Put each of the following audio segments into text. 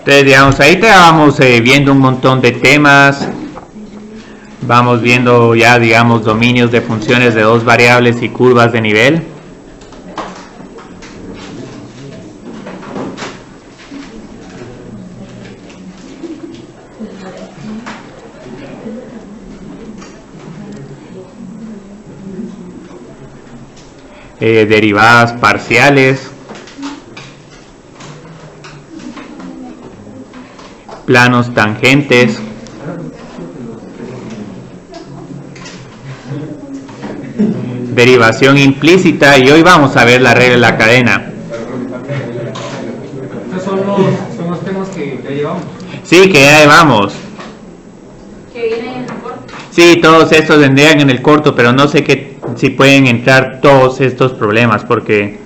Entonces, digamos, ahí te vamos viendo un montón de temas. Vamos viendo ya, digamos, dominios de funciones de dos variables y curvas de nivel. Derivadas parciales, planos tangentes, derivación implícita, y hoy vamos a ver la regla de la cadena. Estos son los temas que ya llevamos. Sí, que ya llevamos. Que vienen en el corto. Sí, todos estos vendrían en el corto, pero no sé si pueden entrar todos estos problemas, porque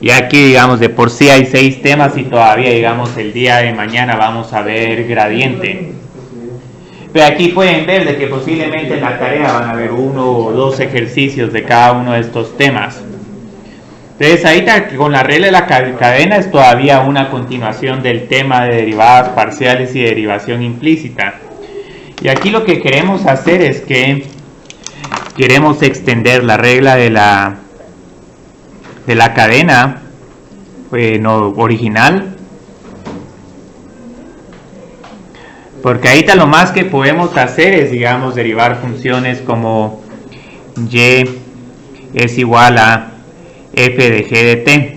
ya aquí, digamos, de por sí hay 6 temas y todavía, digamos, el día de mañana vamos a ver gradiente. Pero aquí pueden ver de que posiblemente en la tarea van a haber 1 o 2 ejercicios de cada uno de estos temas. Entonces, ahorita con la regla de la cadena es todavía una continuación del tema de derivadas parciales y derivación implícita. Y aquí lo que queremos hacer es que queremos extender la regla de la cadena original, porque ahorita lo más que podemos hacer es, digamos, derivar funciones como y es igual a f de g de t.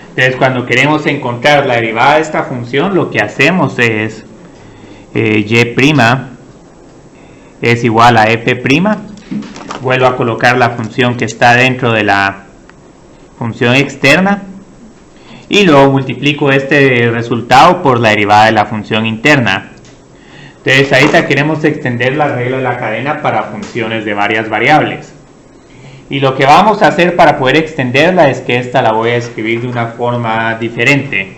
Entonces, cuando queremos encontrar la derivada de esta función, lo que hacemos es y' es igual a f', vuelvo a colocar la función que está dentro de la función externa y luego multiplico este resultado por la derivada de la función interna. Entonces, ahorita queremos extender la regla de la cadena para funciones de varias variables, y lo que vamos a hacer para poder extenderla es que esta la voy a escribir de una forma diferente,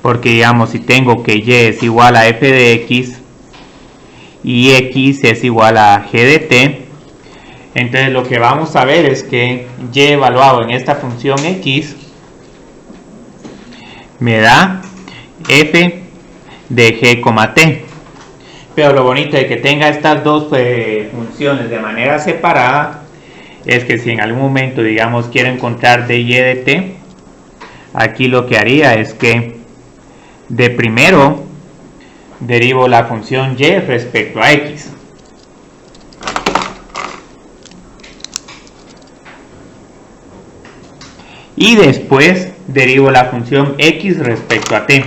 porque, digamos, si tengo que y es igual a f de x y x es igual a g de t, entonces lo que vamos a ver es que y evaluado en esta función x me da f de g, t. Pero lo bonito de que tenga estas dos funciones de manera separada es que si en algún momento, digamos, quiero encontrar dy de t, aquí lo que haría es que de primero derivo la función y respecto a x. Y después derivo la función x respecto a t.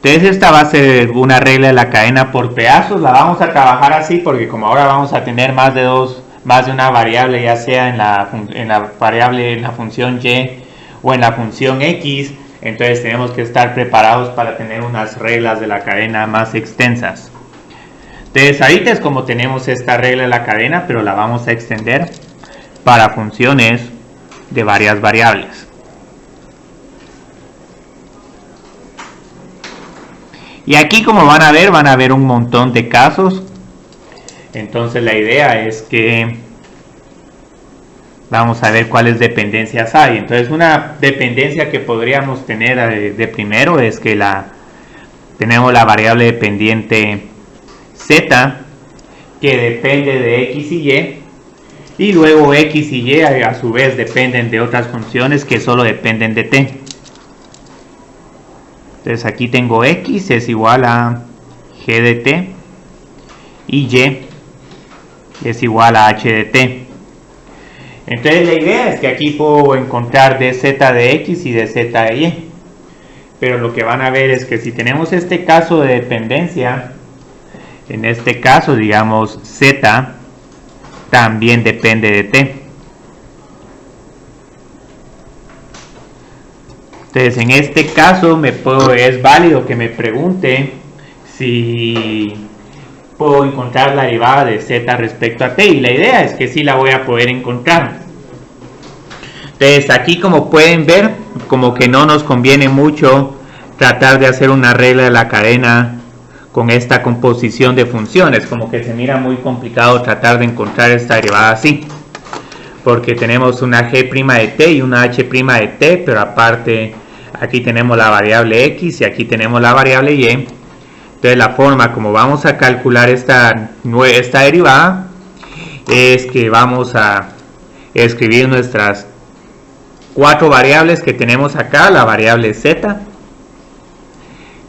Entonces esta va a ser una regla de la cadena por pedazos. La vamos a trabajar así porque como ahora vamos a tener más de una variable, ya sea en la función y o en la función x, entonces tenemos que estar preparados para tener unas reglas de la cadena más extensas. Entonces ahorita es como tenemos esta regla de la cadena, pero la vamos a extender para funciones de varias variables. Y aquí, como van a ver un montón de casos. Entonces la idea es que vamos a ver cuáles dependencias hay. Entonces una dependencia que podríamos tener de primero es que tenemos la variable dependiente z, que depende de x y y luego x y y a su vez dependen de otras funciones que solo dependen de t. Entonces aquí tengo x es igual a g de t y y es igual a h de t. Entonces la idea es que aquí puedo encontrar dz de x y dz de y. Pero lo que van a ver es que si tenemos este caso de dependencia, en este caso, digamos, z también depende de t. Entonces, en este caso es válido que me pregunte si puedo encontrar la derivada de z respecto a t, y la idea es que sí la voy a poder encontrar. Entonces, aquí, como pueden ver, como que no nos conviene mucho tratar de hacer una regla de la cadena con esta composición de funciones, como que se mira muy complicado tratar de encontrar esta derivada así, porque tenemos una g' de t y una h' de t, pero aparte Aquí tenemos la variable x y aquí tenemos la variable y. Entonces la forma como vamos a calcular esta derivada es que vamos a escribir nuestras 4 variables que tenemos acá, la variable z,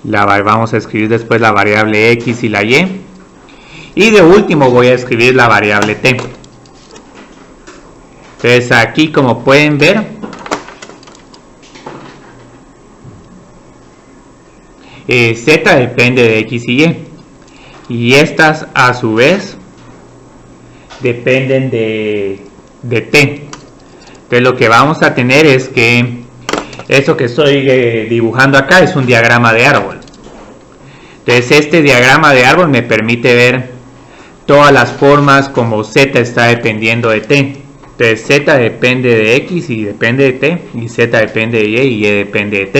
vamos a escribir después la variable x y la y de último voy a escribir la variable t. Entonces aquí, como pueden ver, z depende de x y estas a su vez dependen de t. Entonces lo que vamos a tener es que esto que estoy dibujando acá es un diagrama de árbol. Entonces este diagrama de árbol me permite ver todas las formas como z está dependiendo de t. Entonces z depende de x y depende de t, y z depende de y depende de t.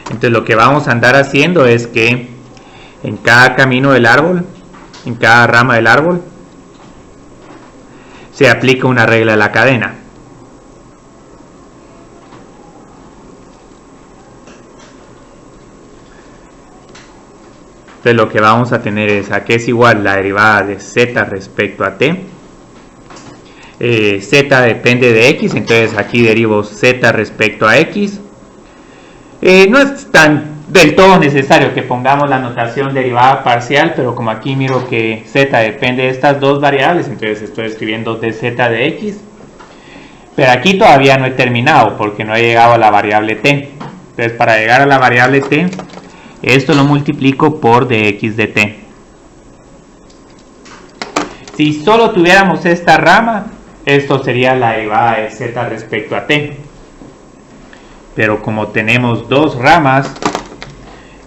Entonces lo que vamos a andar haciendo es que en cada camino del árbol, en cada rama del árbol, se aplica una regla de la cadena. Entonces lo que vamos a tener es a que es igual la derivada de z respecto a t. Z depende de x, entonces aquí derivo z respecto a x. No es tan del todo necesario que pongamos la notación derivada parcial, pero como aquí miro que z depende de estas dos variables, entonces estoy escribiendo dz de x. Pero aquí todavía no he terminado porque no he llegado a la variable t. Entonces para llegar a la variable t, esto lo multiplico por dx de t. Si solo tuviéramos esta rama, esto sería la derivada de z respecto a t. Pero como tenemos dos ramas,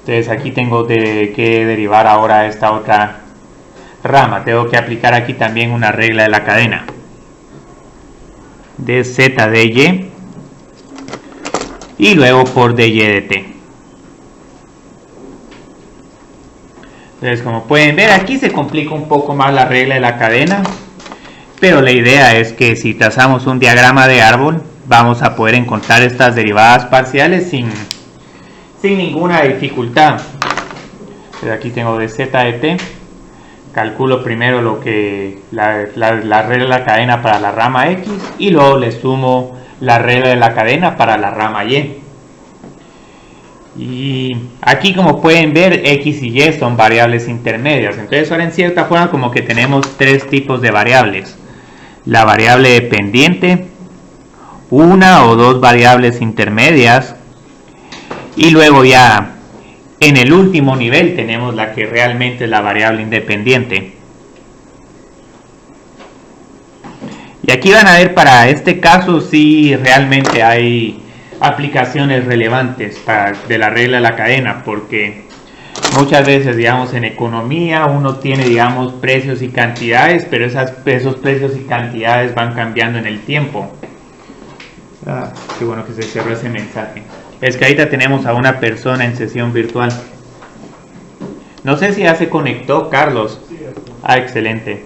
entonces aquí tengo que derivar ahora esta otra rama. Tengo que aplicar aquí también una regla de la cadena. Dz de y y luego por dy de t. Entonces, como pueden ver, aquí se complica un poco más la regla de la cadena, pero la idea es que si trazamos un diagrama de árbol, vamos a poder encontrar estas derivadas parciales sin ninguna dificultad. Entonces, aquí tengo dz de t, calculo primero lo que la regla de la cadena para la rama x y luego le sumo la regla de la cadena para la rama y. Y aquí, como pueden ver, x y y son variables intermedias. Entonces ahora en cierta forma como que tenemos tres tipos de variables. La variable dependiente, una o dos variables intermedias, y luego ya en el último nivel tenemos la que realmente es la variable independiente. Y aquí van a ver, para este caso sí realmente hay aplicaciones relevantes de la regla de la cadena, porque muchas veces, digamos, en economía uno tiene, digamos, precios y cantidades, pero esos precios y cantidades van cambiando en el tiempo. Qué bueno que se cerró ese mensaje. Es que ahorita tenemos a una persona en sesión virtual. No sé si ya se conectó, Carlos. Excelente.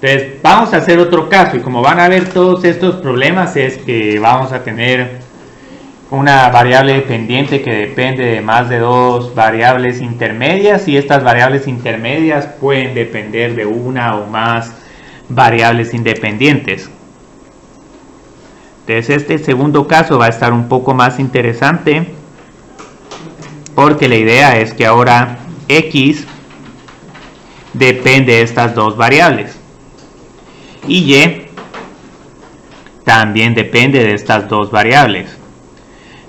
Entonces vamos a hacer otro caso, y como van a ver, todos estos problemas es que vamos a tener una variable dependiente que depende de más de dos variables intermedias, y estas variables intermedias pueden depender de una o más variables independientes. Entonces este segundo caso va a estar un poco más interesante, porque la idea es que ahora x depende de estas dos variables y y también depende de estas dos variables.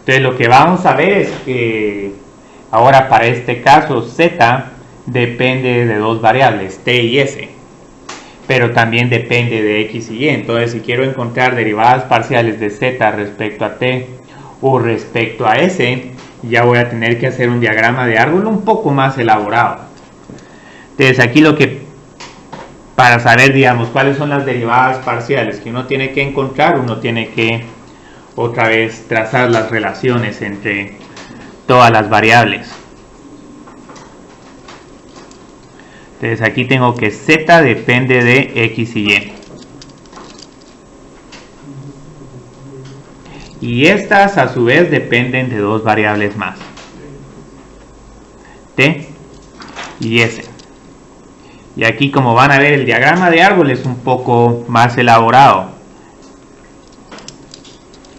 Entonces lo que vamos a ver es que ahora para este caso z depende de dos variables, t y s, pero también depende de x y y. Entonces si quiero encontrar derivadas parciales de z respecto a t o respecto a s, ya voy a tener que hacer un diagrama de árbol un poco más elaborado. Entonces aquí para saber, digamos, cuáles son las derivadas parciales que uno tiene que encontrar, uno tiene que otra vez trazar las relaciones entre todas las variables. Entonces aquí tengo que z depende de x y y. y estas a su vez dependen de dos variables más, t y s. Y aquí, como van a ver, el diagrama de árbol es un poco más elaborado,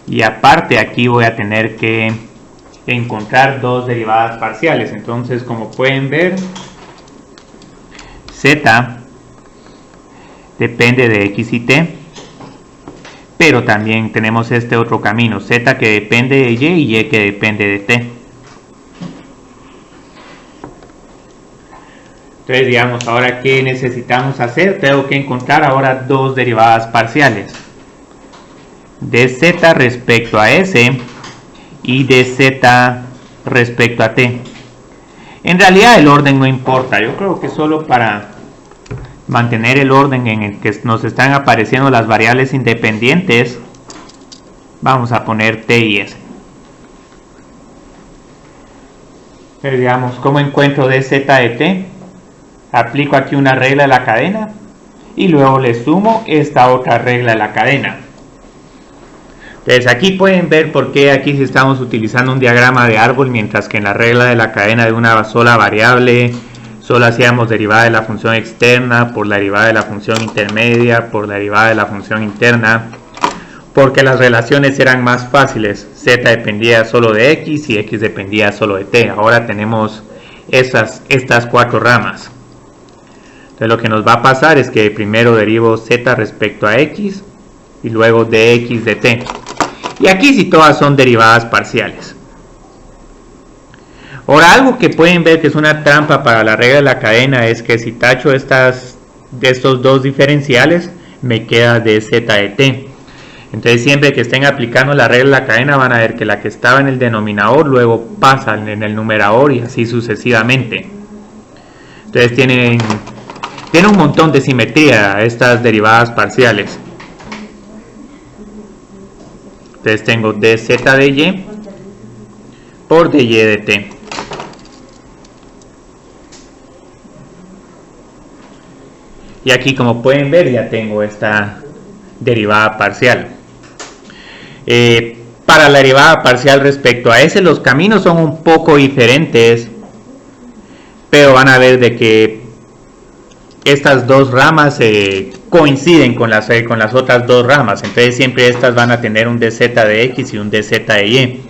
y aparte aquí voy a tener que encontrar dos derivadas parciales. Entonces, como pueden ver, z depende de x y t, pero también tenemos este otro camino, z que depende de y que depende de t. Entonces, digamos, ahora ¿qué necesitamos hacer? Tengo que encontrar ahora dos derivadas parciales, de z respecto a s y de z respecto a t. En realidad el orden no importa, yo creo que solo para mantener el orden en el que nos están apareciendo las variables independientes, vamos a poner t y s. Pero digamos, ¿cómo encuentro dz de t? Aplico aquí una regla de la cadena y luego le sumo esta otra regla de la cadena. Entonces aquí pueden ver por qué aquí sí estamos utilizando un diagrama de árbol, mientras que en la regla de la cadena de una sola variable solo hacíamos derivada de la función externa por la derivada de la función intermedia por la derivada de la función interna, porque las relaciones eran más fáciles. Z dependía solo de x y x dependía solo de t. Ahora tenemos estas cuatro ramas. Entonces lo que nos va a pasar es que primero derivo z respecto a x y luego dx de t. Y aquí sí todas son derivadas parciales. Ahora, algo que pueden ver que es una trampa para la regla de la cadena es que si tacho de estos dos diferenciales, me queda dz de t. Entonces siempre que estén aplicando la regla de la cadena van a ver que la que estaba en el denominador luego pasa en el numerador y así sucesivamente. Entonces tienen un montón de simetría estas derivadas parciales. Entonces tengo dz de y por dy de t. Y aquí, como pueden ver, ya tengo esta derivada parcial. Para la derivada parcial respecto a s, los caminos son un poco diferentes, pero van a ver de que estas dos ramas coinciden con las otras dos ramas. Entonces siempre estas van a tener un dz de x y un dz de y.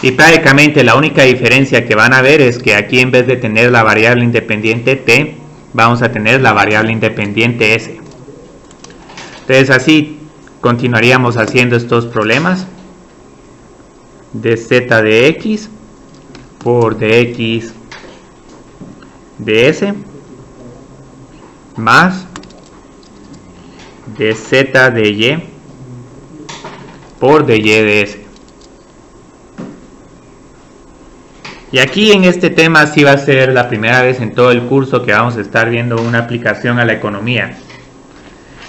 Y prácticamente la única diferencia que van a ver es que aquí, en vez de tener la variable independiente t, vamos a tener la variable independiente s. Entonces así continuaríamos haciendo estos problemas. Dz de x por dx de s más dz de y por dy de s. Y aquí en este tema sí va a ser la primera vez en todo el curso que vamos a estar viendo una aplicación a la economía.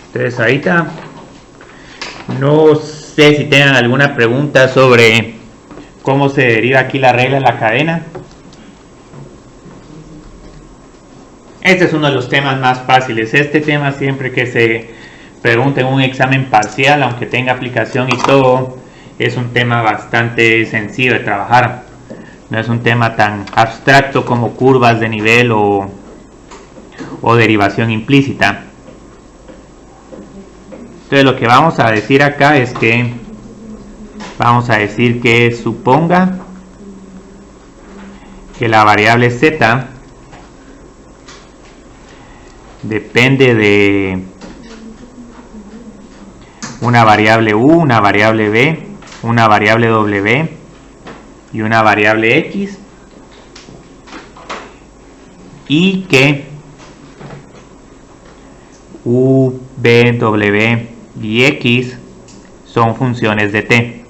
Entonces ahorita no sé si tengan alguna pregunta sobre cómo se deriva aquí la regla de la cadena. Este es uno de los temas más fáciles. Este tema, siempre que se pregunte en un examen parcial, aunque tenga aplicación y todo, es un tema bastante sencillo de trabajar. No es un tema tan abstracto como curvas de nivel o derivación implícita. Entonces lo que vamos a decir acá es que vamos a decir que suponga que la variable z depende de una variable u, una variable b, una variable w y una variable x, y que u, b, w y x son funciones de t.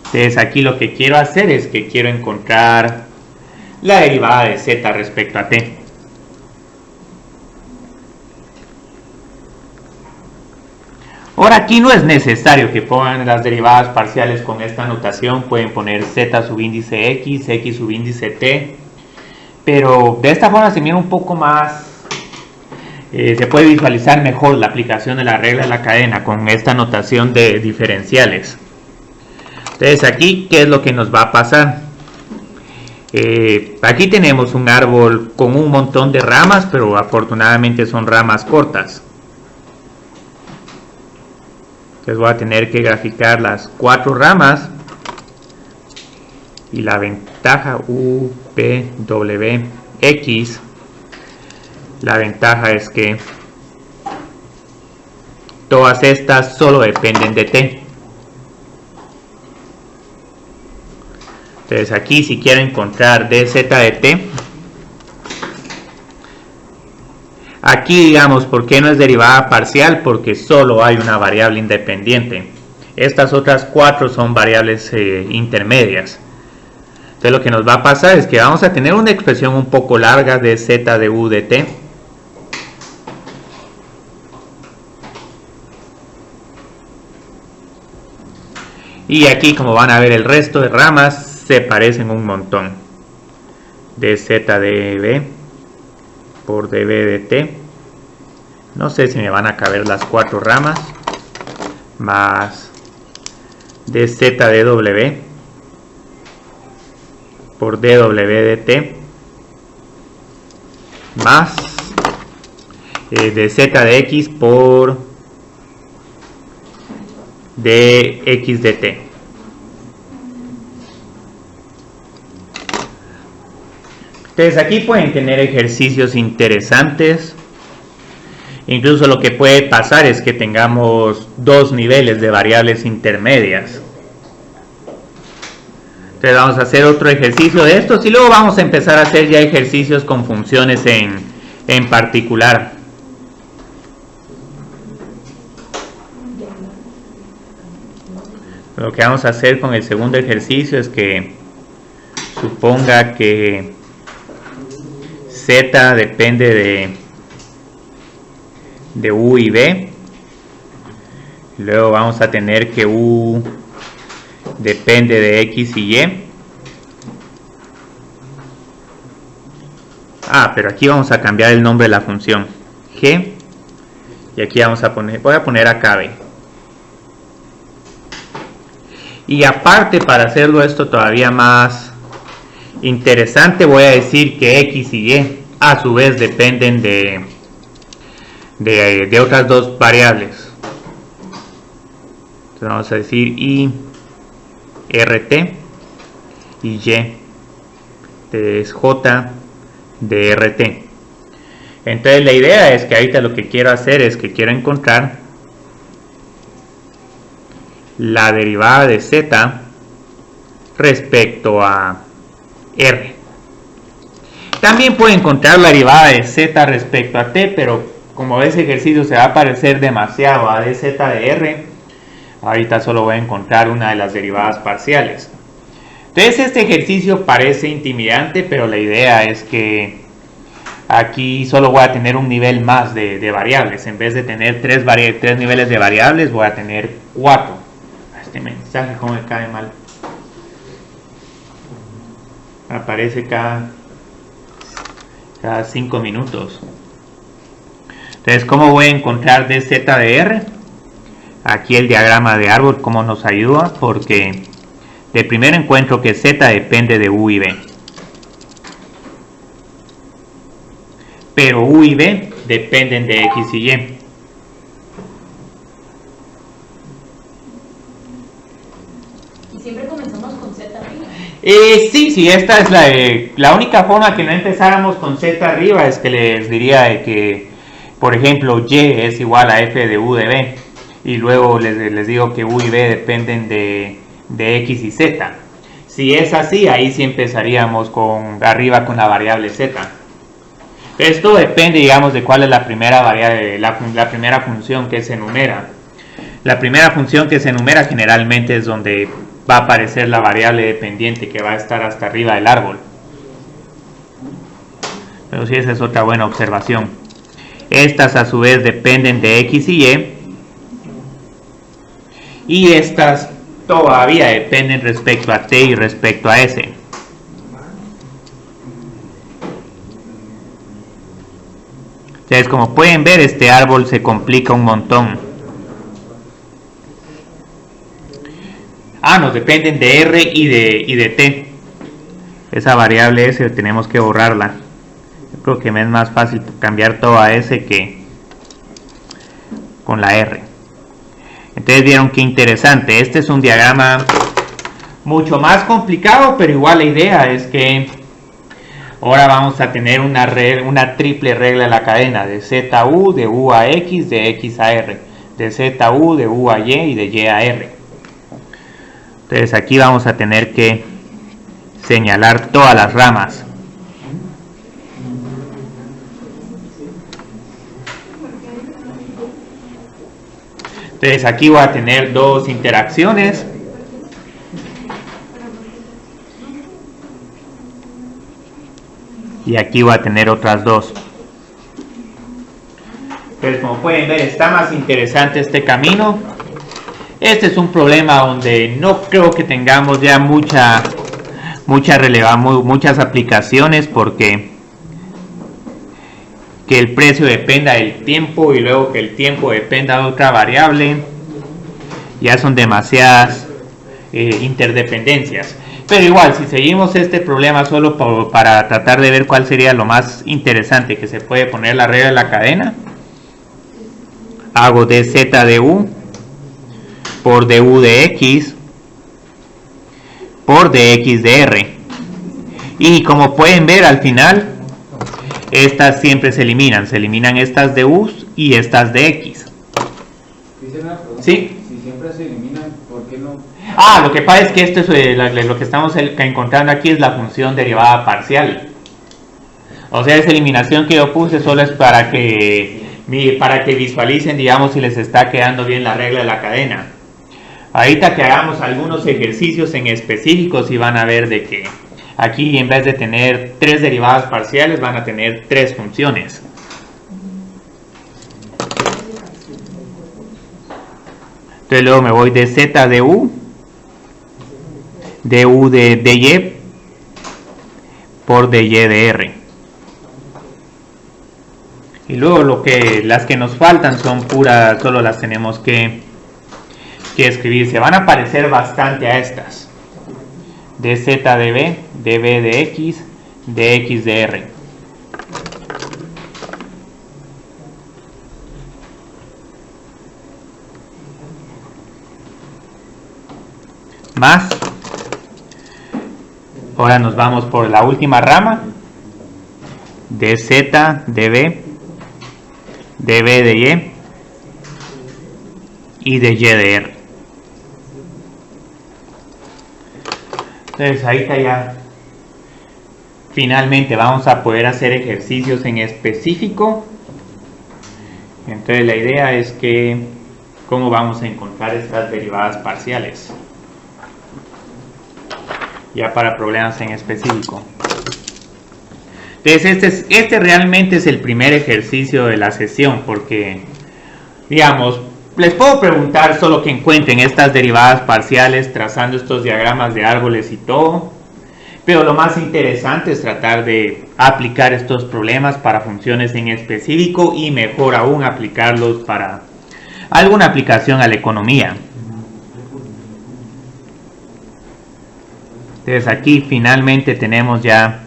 Entonces aquí lo que quiero hacer es que quiero encontrar la derivada de z respecto a t. Ahora aquí no es necesario que pongan las derivadas parciales con esta notación, pueden poner z subíndice x, x subíndice t, pero de esta forma se mira un poco más se puede visualizar mejor la aplicación de la regla de la cadena con esta notación de diferenciales. Entonces aquí, ¿qué es lo que nos va a pasar? Aquí tenemos un árbol con un montón de ramas, pero afortunadamente son ramas cortas. Entonces voy a tener que graficar las 4 ramas y la ventaja U, P, W, X. La ventaja es que todas estas solo dependen de T. Entonces aquí, si quiero encontrar dz de T, aquí digamos, ¿por qué no es derivada parcial? Porque solo hay una variable independiente. Estas otras 4 son variables intermedias. Entonces lo que nos va a pasar es que vamos a tener una expresión un poco larga de z de u de t. Y aquí, como van a ver, el resto de ramas se parecen un montón. dz de b por db de t. No sé si me van a caber las 4 ramas. Más dz de w por dw de t. Más dz de x por dx de t. Entonces aquí pueden tener ejercicios interesantes. Incluso lo que puede pasar es que tengamos 2 niveles de variables intermedias. Entonces vamos a hacer otro ejercicio de estos y luego vamos a empezar a hacer ya ejercicios con funciones en particular. Lo que vamos a hacer con el segundo ejercicio es que suponga que z depende de u y b. Luego vamos a tener que u depende de x y y. Pero aquí vamos a cambiar el nombre de la función g. Y aquí vamos a poner, voy a poner acá b. Y aparte, para hacerlo esto todavía más interesante, voy a decir que x y y a su vez dependen de otras 2 variables. Entonces vamos a decir y rt y y es j de rt. Entonces la idea es que ahorita lo que quiero hacer es que quiero encontrar la derivada de z respecto a r. También puedo encontrar la derivada de z respecto a t, pero como ese ejercicio se va a parecer demasiado a dz de r, ahorita solo voy a encontrar una de las derivadas parciales. Entonces este ejercicio parece intimidante, pero la idea es que aquí solo voy a tener un nivel más de variables. En vez de tener 3 niveles de variables, voy a tener 4. Este mensaje como me cae mal. Aparece cada 5 minutos. Entonces, ¿cómo voy a encontrar dz de r? Aquí el diagrama de árbol, ¿cómo nos ayuda? Porque de primero encuentro que z depende de u y b. Pero u y b dependen de x y y. Siempre comenzamos con z arriba. Sí, esta es la única forma que no empezáramos con z arriba es que les diría de que, por ejemplo, y es igual a f de u de b, y luego les digo que u y b dependen de x y z. Si es así, ahí sí empezaríamos arriba con la variable z. Esto depende, digamos, de cuál es la primera variable, la primera función que se enumera. La primera función que se enumera generalmente es donde va a aparecer la variable dependiente que va a estar hasta arriba del árbol. Pero sí, esa es otra buena observación. Estas a su vez dependen de x y y. Y estas todavía dependen respecto a t y respecto a s. Entonces, como pueden ver, este árbol se complica un montón. Nos dependen de R y de T. Esa variable S tenemos que borrarla. Yo creo que me es más fácil cambiar todo a S que con la R. Entonces vieron qué interesante. Este es un diagrama mucho más complicado, pero igual la idea es que ahora vamos a tener una triple regla de la cadena de ZU, de U a X, de X a R, de ZU, de U a Y y de Y a R. Entonces aquí vamos a tener que señalar todas las ramas. Entonces aquí voy a tener dos interacciones. Y aquí voy a tener otras dos. Entonces, como pueden ver, está más interesante este camino. Este es un problema donde no creo que tengamos ya muchas aplicaciones, porque que el precio dependa del tiempo y luego que el tiempo dependa de otra variable, ya son demasiadas interdependencias. Pero igual, si seguimos este problema solo para tratar de ver cuál sería lo más interesante que se puede poner la regla de la cadena, hago dz de u por du de x por dx de r. Y como pueden ver, al final estas siempre se eliminan estas de u y estas de x. ¿Sí? Si siempre se eliminan, ¿por qué no? Lo que pasa es que esto es lo que estamos encontrando aquí, es la función derivada parcial. O sea, esa eliminación que yo puse solo es para que visualicen, digamos, si les está quedando bien la regla de la cadena. Ahorita que hagamos algunos ejercicios en específicos y van a ver de que aquí, en vez de tener 3 derivadas parciales, van a tener 3 funciones. Entonces luego me voy de z de u de y por dy de r. Y luego las que nos faltan son puras, solo las tenemos que escribir. Se van a parecer bastante a estas. Dz de b, db de x de r. Más. Ahora nos vamos por la última rama. Dz de b, db de y de y de r. Entonces ahí está ya. Finalmente vamos a poder hacer ejercicios en específico. Entonces la idea es que cómo vamos a encontrar estas derivadas parciales, ya para problemas en específico. Entonces este realmente es el primer ejercicio de la sesión, porque digamos, les puedo preguntar solo que encuentren estas derivadas parciales trazando estos diagramas de árboles y todo, pero lo más interesante es tratar de aplicar estos problemas para funciones en específico y mejor aún aplicarlos para alguna aplicación a la economía. Entonces aquí finalmente tenemos ya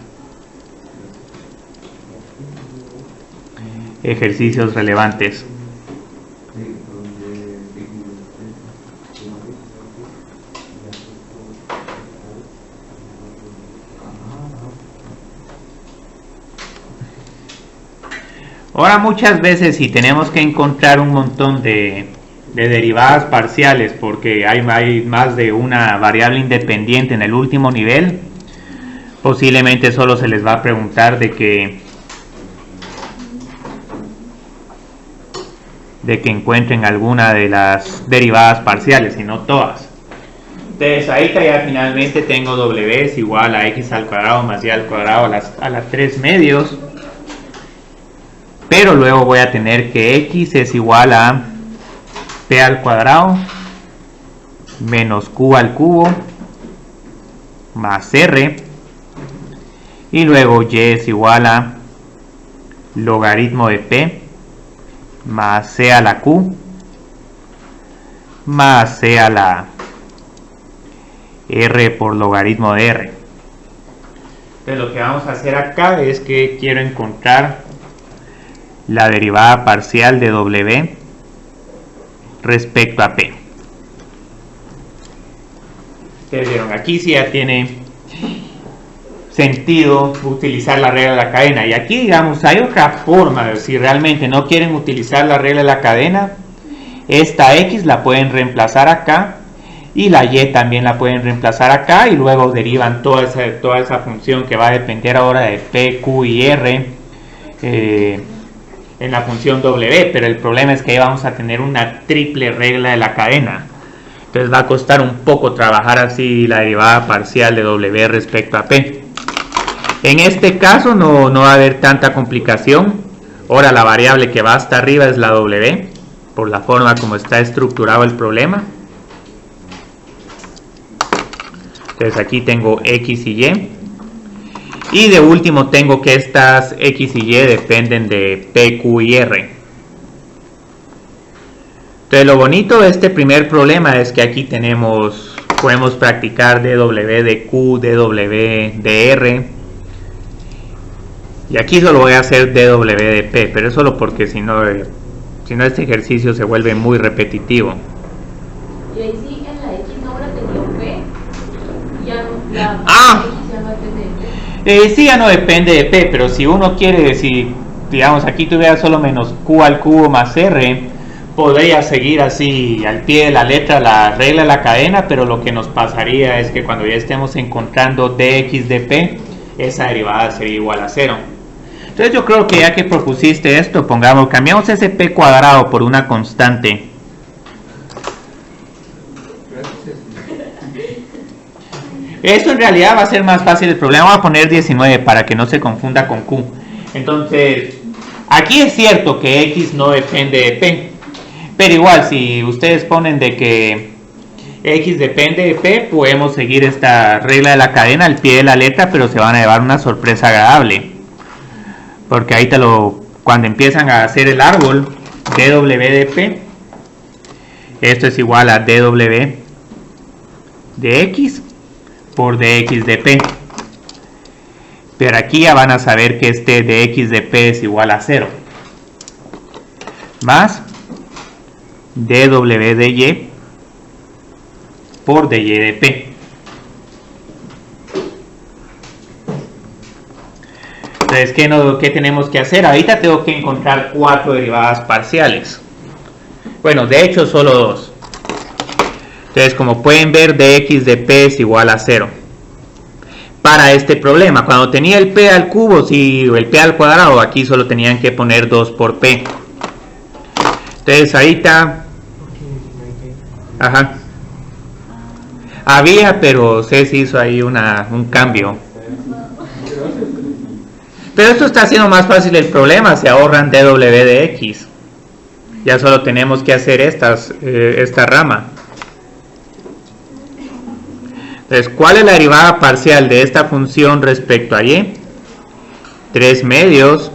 ejercicios relevantes. Ahora muchas veces si tenemos que encontrar un montón de derivadas parciales porque hay más de una variable independiente en el último nivel, posiblemente solo se les va a preguntar de que encuentren alguna de las derivadas parciales y no todas. Entonces ahí ya finalmente tengo w es igual a x al cuadrado más y al cuadrado a las 3 medios. Pero luego voy a tener que x es igual a p al cuadrado menos q al cubo más r. Y luego y es igual a logaritmo de P más C a la Q más C a la R por logaritmo de R. Entonces lo que vamos a hacer acá es que quiero encontrar la derivada parcial de W respecto a P. Ustedes vieron, aquí sí ya tiene sentido utilizar la regla de la cadena. Y aquí, digamos, hay otra forma de si realmente no quieren utilizar la regla de la cadena. Esta X la pueden reemplazar acá y la Y también la pueden reemplazar acá y luego derivan toda esa función que va a depender ahora de P, Q y R en la función W, pero el problema es que ahí vamos a tener una triple regla de la cadena. Entonces va a costar un poco trabajar así la derivada parcial de W respecto a P. En este caso no va a haber tanta complicación. Ahora la variable que va hasta arriba es la W, por la forma como está estructurado el problema. Entonces aquí tengo X y Y. Y de último tengo que estas X y Y dependen de P, Q y R. Entonces lo bonito de este primer problema es que aquí podemos practicar dw de Q, dw de R. Y aquí solo voy a hacer dw de P, pero es solo porque si no este ejercicio se vuelve muy repetitivo. Y ahí sí, en la X no habrá tenido P, ya no, la X ya no depende de P. Sí, ya no depende de P, pero si uno quiere decir, digamos, aquí tuviera solo menos Q al cubo más R, podría seguir así al pie de la letra la regla de la cadena, pero lo que nos pasaría es que cuando ya estemos encontrando dx de P, esa derivada sería igual a 0. Entonces yo creo que ya que propusiste esto, cambiamos ese P cuadrado por una constante. Esto en realidad va a ser más fácil el problema. Voy a poner 19 para que no se confunda con Q. Entonces, aquí es cierto que X no depende de P. Pero igual, si ustedes ponen de que X depende de P, podemos seguir esta regla de la cadena al pie de la letra, pero se van a llevar una sorpresa agradable. Porque ahí cuando empiezan a hacer el árbol, dw de P, esto es igual a dw de X por dx de P. Pero aquí ya van a saber que este dx de P es igual a 0. Más dw de Y por dy de P. Entonces, ¿qué tenemos que hacer? Ahorita tengo que encontrar 4 derivadas parciales. Bueno, de hecho solo 2. Entonces, como pueden ver, dx de P es igual a 0. Para este problema, cuando tenía el P al cubo, o el P al cuadrado, aquí solo tenían que poner 2 por P. Entonces, ahorita... Ajá. Había, pero se hizo ahí un cambio. Pero esto está haciendo más fácil el problema, se ahorran dw de X. Ya solo tenemos que hacer esta rama. Entonces, ¿cuál es la derivada parcial de esta función respecto a Y? 3 medios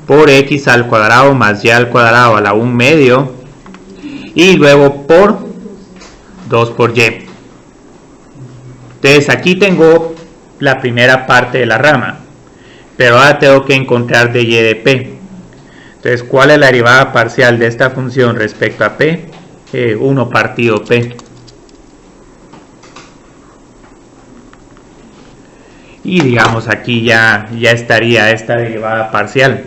por X al cuadrado más Y al cuadrado a la 1 medio. Y luego por 2 por Y. Entonces, aquí tengo la primera parte de la rama. Pero ahora tengo que encontrar dy de P. Entonces, ¿cuál es la derivada parcial de esta función respecto a P? 1 partido P. Y digamos aquí ya estaría esta derivada parcial.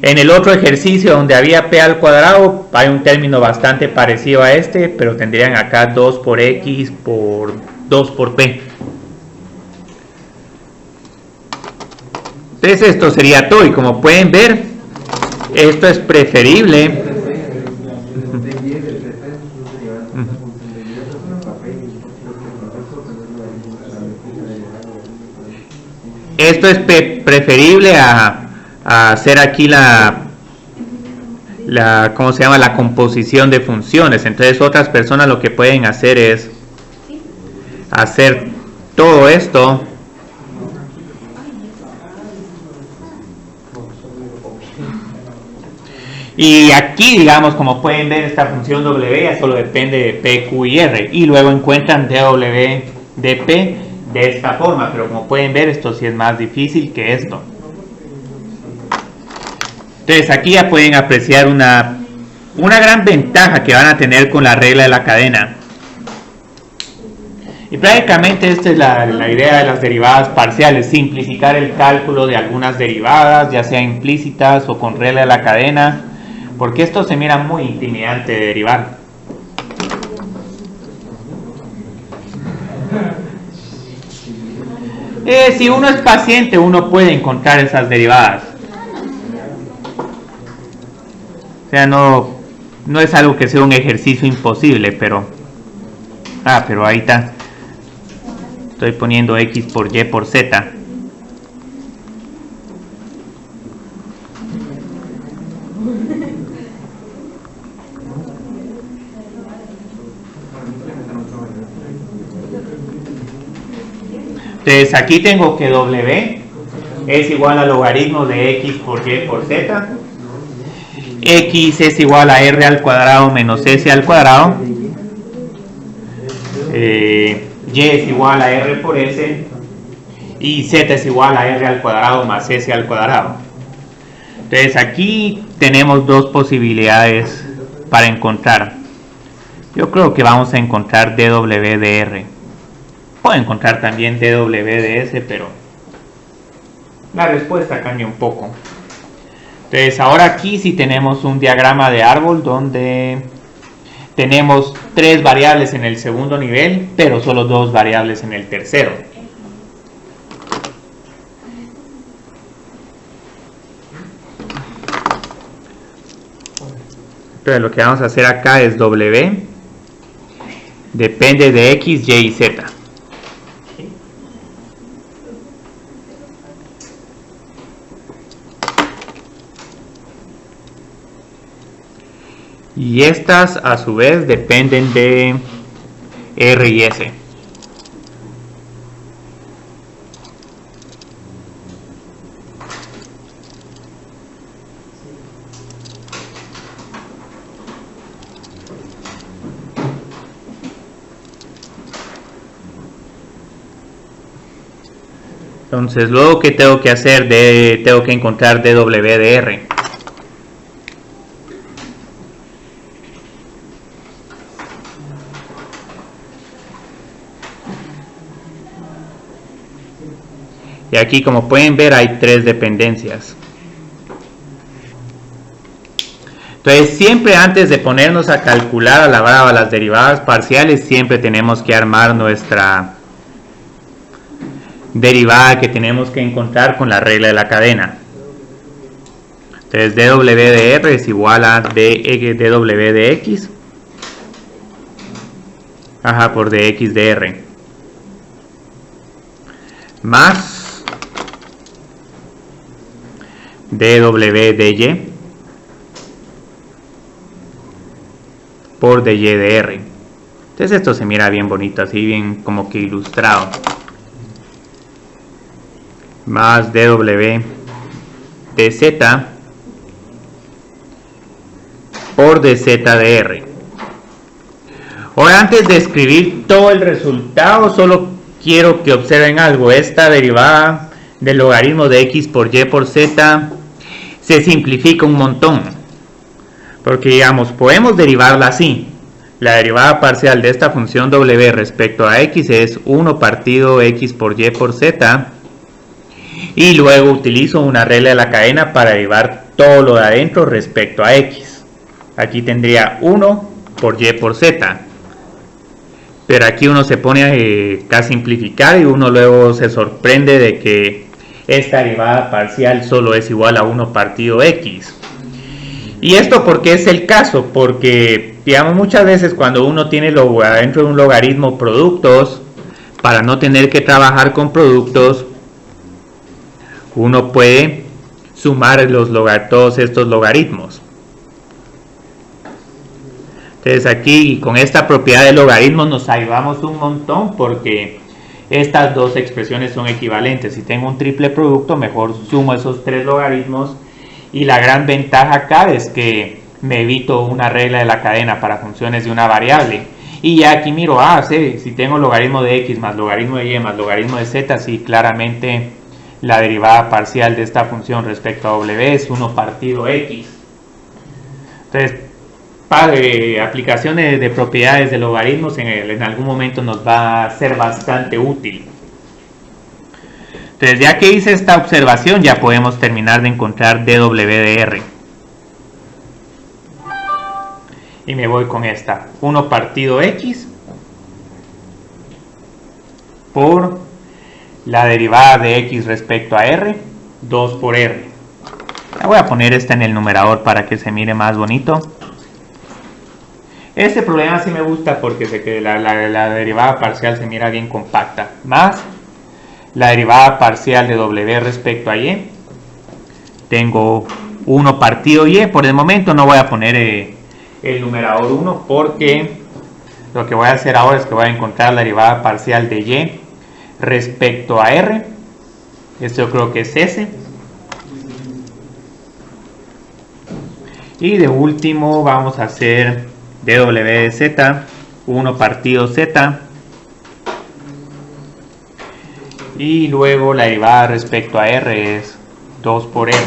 En el otro ejercicio donde había P al cuadrado, hay un término bastante parecido a este, pero tendrían acá 2 por X por 2 por P. Entonces esto sería todo, y como pueden ver, esto es preferible. Esto es preferible a hacer aquí ¿cómo se llama? La composición de funciones. Entonces otras personas lo que pueden hacer es hacer todo esto Y aquí, digamos, como pueden ver, esta función W ya solo depende de P, Q y R. Y luego encuentran dW de P de esta forma. Pero como pueden ver, esto sí es más difícil que esto. Entonces aquí ya pueden apreciar una gran ventaja que van a tener con la regla de la cadena. Y prácticamente esta es la idea de las derivadas parciales, simplificar el cálculo de algunas derivadas, ya sea implícitas o con regla de la cadena, porque esto se mira muy intimidante de derivar. Si uno es paciente, uno puede encontrar esas derivadas. O sea, no es algo que sea un ejercicio imposible, pero ahí está. Estoy poniendo X por Y por Z. Entonces aquí tengo que W es igual al logaritmo de X por Y por Z. X es igual a R al cuadrado menos S al cuadrado. Y es igual a R por S. Y Z es igual a R al cuadrado más S al cuadrado. Entonces aquí tenemos dos posibilidades para encontrar. Yo creo que vamos a encontrar dW de R. Puedo encontrar también dW de S, pero la respuesta cambia un poco. Entonces ahora aquí sí tenemos un diagrama de árbol donde tenemos 3 variables en el segundo nivel, pero solo 2 variables en el tercero. Entonces lo que vamos a hacer acá es W depende de X, Y y Z. Y estas a su vez dependen de R y S. Entonces luego, ¿qué tengo que hacer? Tengo que encontrar dW de R. Y aquí, como pueden ver, hay 3 dependencias. Entonces siempre antes de ponernos a calcular a la brava las derivadas parciales, siempre tenemos que armar nuestra derivada que tenemos que encontrar con la regla de la cadena. Entonces dW de R es igual a dW de X por dX de R más dW de Y por dy de R. Entonces esto se mira bien bonito, así bien como que ilustrado. Más dW de Z por dz de R. Ahora, antes de escribir todo el resultado, solo quiero que observen algo. Esta derivada del logaritmo de X por Y por Z se simplifica un montón, porque digamos, podemos derivarla así. La derivada parcial de esta función W respecto a X es 1 partido X por Y por Z, y luego utilizo una regla de la cadena para derivar todo lo de adentro respecto a X. Aquí tendría 1 por Y por Z, pero aquí uno se pone a simplificar y uno luego se sorprende de que esta derivada parcial solo es igual a 1 partido X. ¿Y esto por qué es el caso? Porque, digamos, muchas veces cuando uno tiene dentro de un logaritmo productos, para no tener que trabajar con productos, uno puede sumar todos estos logaritmos. Entonces aquí, con esta propiedad de logaritmos, nos ayudamos un montón, porque estas dos expresiones son equivalentes. Si tengo un triple producto, mejor sumo esos 3 logaritmos Y la gran ventaja acá es que me evito una regla de la cadena para funciones de una variable. Y ya aquí miro, sí, si tengo logaritmo de x más logaritmo de y más logaritmo de z, sí, claramente la derivada parcial de esta función respecto a w es 1 partido x. Entonces, para aplicaciones de propiedades de logaritmos en algún momento nos va a ser bastante útil. Entonces, ya que hice esta observación, ya podemos terminar de encontrar dw de r. Y me voy con esta, 1 partido x por la derivada de x respecto a r, 2 por r. Voy a poner esta en el numerador para que se mire más bonito. Este problema sí me gusta porque sé que la derivada parcial se mira bien compacta. Más la derivada parcial de w respecto a y. Tengo 1 partido y. Por el momento no voy a poner el numerador 1 porque lo que voy a hacer ahora es que voy a encontrar la derivada parcial de y respecto a r. Esto yo creo que es s. Y de último vamos a hacer dw de z, 1 partido z. Y luego la derivada respecto a r es 2 por r.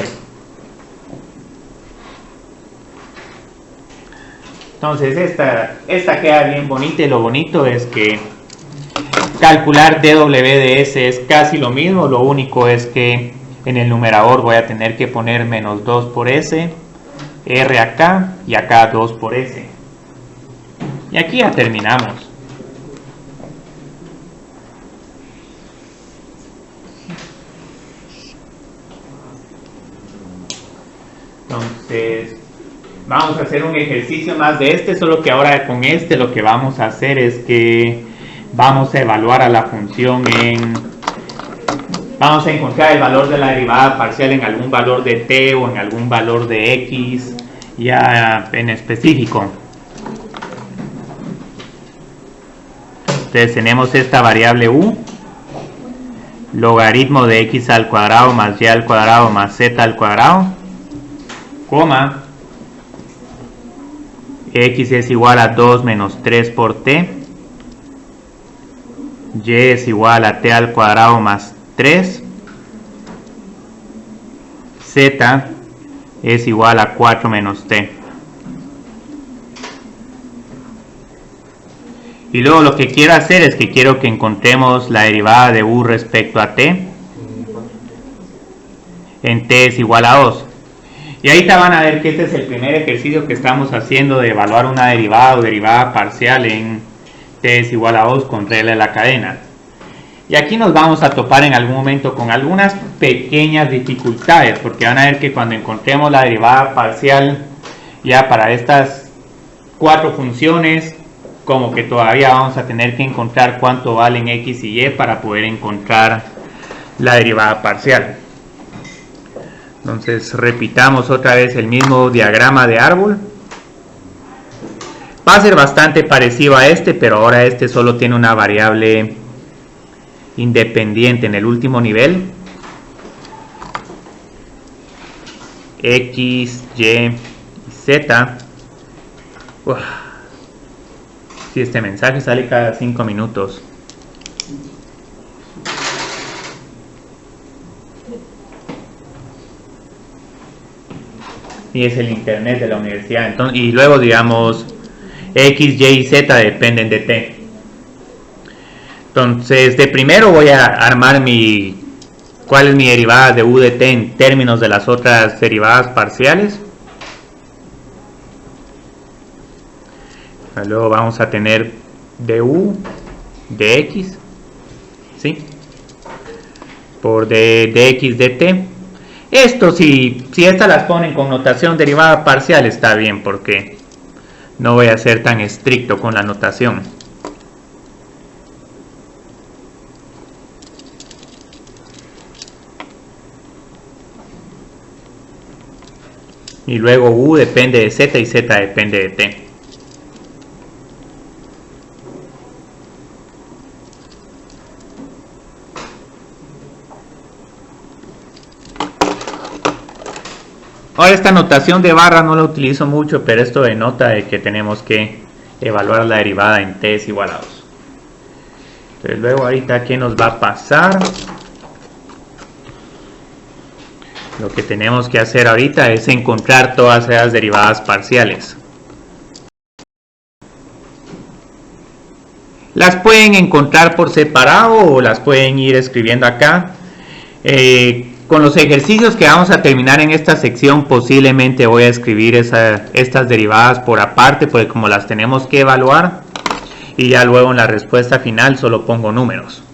Entonces esta queda bien bonita y lo bonito es que calcular dw de s es casi lo mismo. Lo único es que en el numerador voy a tener que poner menos 2 por s, r acá y acá 2 por s. Y aquí ya terminamos. Entonces, vamos a hacer un ejercicio más de este, solo que ahora con este lo que vamos a hacer es que vamos a evaluar a la función vamos a encontrar el valor de la derivada parcial en algún valor de t o en algún valor de x, ya en específico. Entonces tenemos esta variable u, logaritmo de x al cuadrado más y al cuadrado más z al cuadrado, coma, x es igual a 2 menos 3 por t, y es igual a t al cuadrado más 3, z es igual a 4 menos t. Y luego lo que quiero hacer es que quiero que encontremos la derivada de u respecto a t en t es igual a 2. Y ahorita van a ver que este es el primer ejercicio que estamos haciendo de evaluar una derivada o derivada parcial en t es igual a 2 con regla de la cadena. Y aquí nos vamos a topar en algún momento con algunas pequeñas dificultades, porque van a ver que cuando encontremos la derivada parcial ya para estas 4 funciones, como que todavía vamos a tener que encontrar cuánto valen x y y para poder encontrar la derivada parcial. Entonces repitamos otra vez el mismo diagrama de árbol. Va a ser bastante parecido a este, pero ahora este solo tiene una variable independiente en el último nivel. X, Y, Z. Si este mensaje sale cada 5 minutos. Y es el internet de la universidad. Entonces, y luego digamos X, Y y Z dependen de T. Entonces de primero voy a armar cuál es mi derivada de u de t en términos de las otras derivadas parciales. Luego vamos a tener du de x, ¿sí? Por dx de t. Esto si estas las ponen con notación derivada parcial está bien, porque no voy a ser tan estricto con la notación. Y luego u depende de z y z depende de t. Ahora esta notación de barra no la utilizo mucho, pero esto denota de que tenemos que evaluar la derivada en t es igual a 2. Entonces luego ahorita, ¿qué nos va a pasar? Lo que tenemos que hacer ahorita es encontrar todas esas derivadas parciales. Las pueden encontrar por separado o las pueden ir escribiendo acá. Con los ejercicios que vamos a terminar en esta sección, posiblemente voy a escribir estas derivadas por aparte, porque como las tenemos que evaluar, y ya luego en la respuesta final solo pongo números.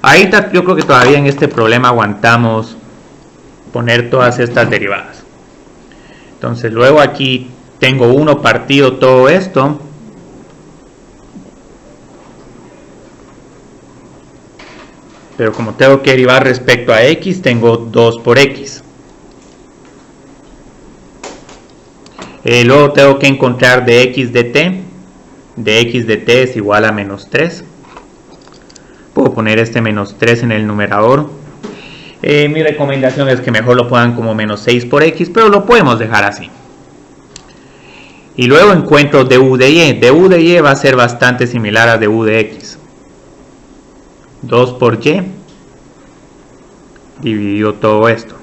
Ahorita yo creo que todavía en este problema aguantamos poner todas estas derivadas. Entonces luego aquí tengo 1 partido todo esto. Pero como tengo que derivar respecto a x, tengo 2 por x. Luego tengo que encontrar de x de t. De x de t es igual a menos 3. Puedo poner este menos 3 en el numerador. Mi recomendación es que mejor lo pongan como menos 6 por x, pero lo podemos dejar así. Y luego encuentro du de y. Du de y va a ser bastante similar a du de x. 2 por y dividido todo esto.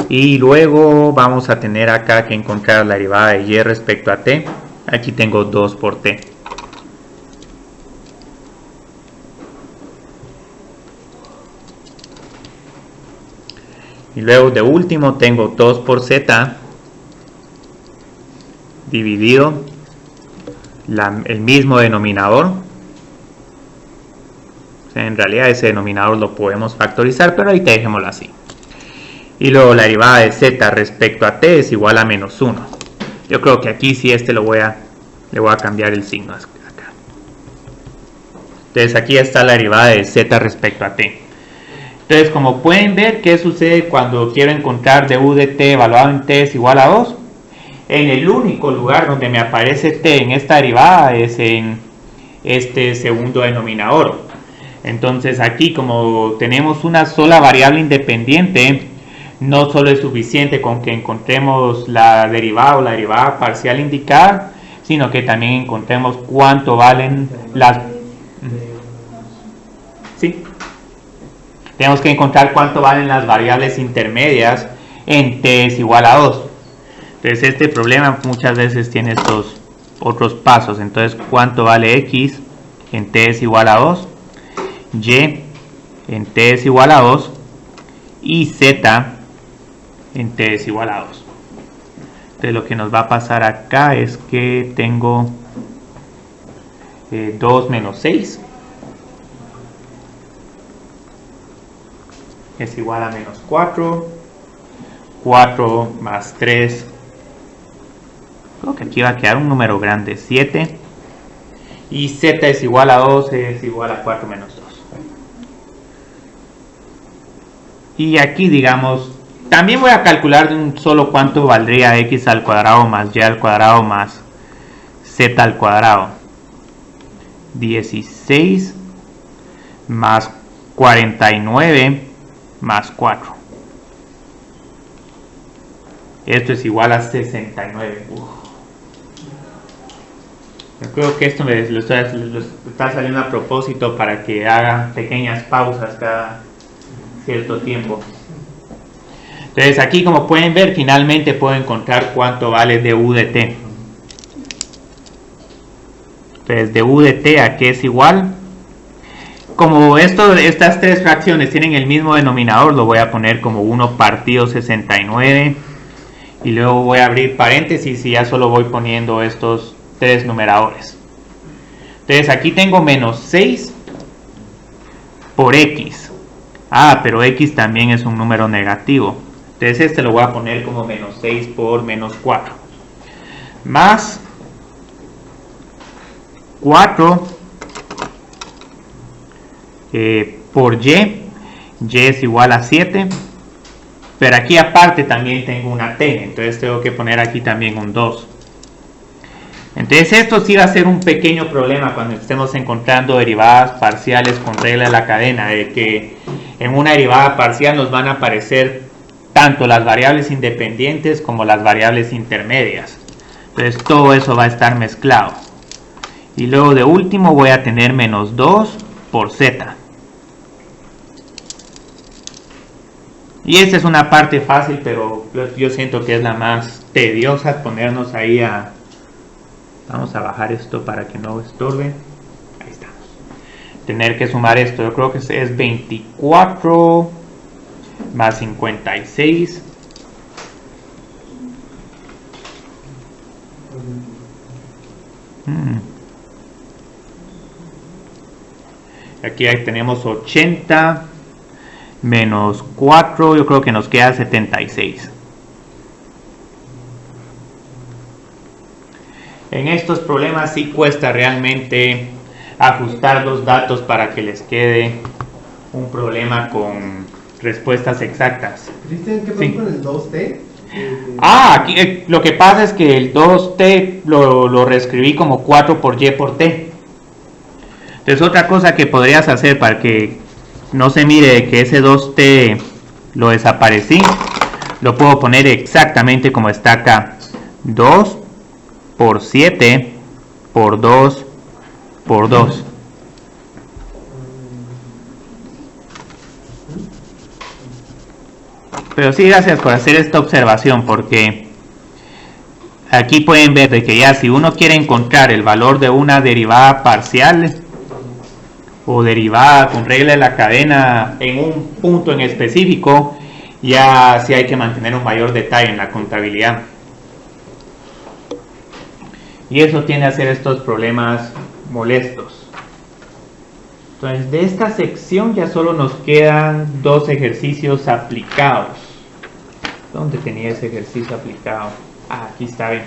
Y luego vamos a tener acá que encontrar la derivada de y respecto a t. Aquí tengo 2 por t. Y luego de último tengo 2 por z dividido el mismo denominador. O sea, en realidad ese denominador lo podemos factorizar, pero ahorita dejémoslo así. Y luego la derivada de z respecto a t es igual a menos 1. Yo creo que aquí sí le voy a cambiar el signo acá. Entonces aquí está la derivada de z respecto a t. Entonces, como pueden ver, ¿qué sucede cuando quiero encontrar du de t evaluado en t es igual a 2? En el único lugar donde me aparece t en esta derivada es en este segundo denominador. Entonces aquí, como tenemos una sola variable independiente, no solo es suficiente con que encontremos la derivada o la derivada parcial indicada, sino que también encontremos cuánto valen las... ¿Sí? Tenemos que encontrar cuánto valen las variables intermedias en t es igual a 2. Entonces este problema muchas veces tiene estos otros pasos. Entonces, ¿cuánto vale x en t es igual a 2? Y en t es igual a 2. Y z en t es igual a 2. Entonces lo que nos va a pasar acá es que tengo 2 menos 6. Es igual a menos 4. 4 más 3. Creo que aquí va a quedar un número grande, 7. Y z es igual a 2, es igual a 4 menos 2. Y aquí, digamos, también voy a calcular de un solo cuánto valdría x al cuadrado más y al cuadrado más z al cuadrado. 16 más 49 más 4. Esto es igual a 69. Yo creo que esto lo está saliendo a propósito para que haga pequeñas pausas cada cierto tiempo. Entonces aquí, como pueden ver, finalmente puedo encontrar cuánto vale du de t. Entonces du de t a qué es igual. Como estas tres fracciones tienen el mismo denominador, lo voy a poner como 1 partido 69. Y luego voy a abrir paréntesis y ya solo voy poniendo estos tres numeradores. Entonces aquí tengo menos 6 por x. Pero x también es un número negativo. Entonces este lo voy a poner como menos 6 por menos 4. Más 4 por y. Y es igual a 7. Pero aquí aparte también tengo una t. Entonces tengo que poner aquí también un 2. Entonces esto sí va a ser un pequeño problema cuando estemos encontrando derivadas parciales con regla de la cadena, de que En una derivada parcial nos van a aparecer tanto las variables independientes como las variables intermedias. Entonces todo eso va a estar mezclado. Y luego de último voy a tener menos 2 por z. Y esta es una parte fácil, pero yo siento que es la más tediosa, ponernos ahí a... Vamos a bajar esto para que no estorbe. Ahí estamos. Tener que sumar esto, yo creo que es 24 más 56. Aquí ahí tenemos 80 menos 4, yo creo que nos queda 76. En estos problemas sí cuesta realmente ajustar los datos para que les quede un problema con respuestas exactas. Cristian, ¿qué pasó con el 2t? Aquí lo que pasa es que el 2t lo reescribí como 4 por y por t. Entonces otra cosa que podrías hacer para que no se mire que ese 2t lo desaparecí, lo puedo poner exactamente como está acá. 2 por 7 por 2 por 2. Pero sí, gracias por hacer esta observación, porque aquí pueden ver de que ya si uno quiere encontrar el valor de una derivada parcial o derivada con regla de la cadena en un punto en específico, ya sí hay que mantener un mayor detalle en la contabilidad. Y eso tiende a ser estos problemas molestos. Entonces, de esta sección ya solo nos quedan 2 ejercicios aplicados. ¿Dónde tenía ese ejercicio aplicado? Aquí está bien.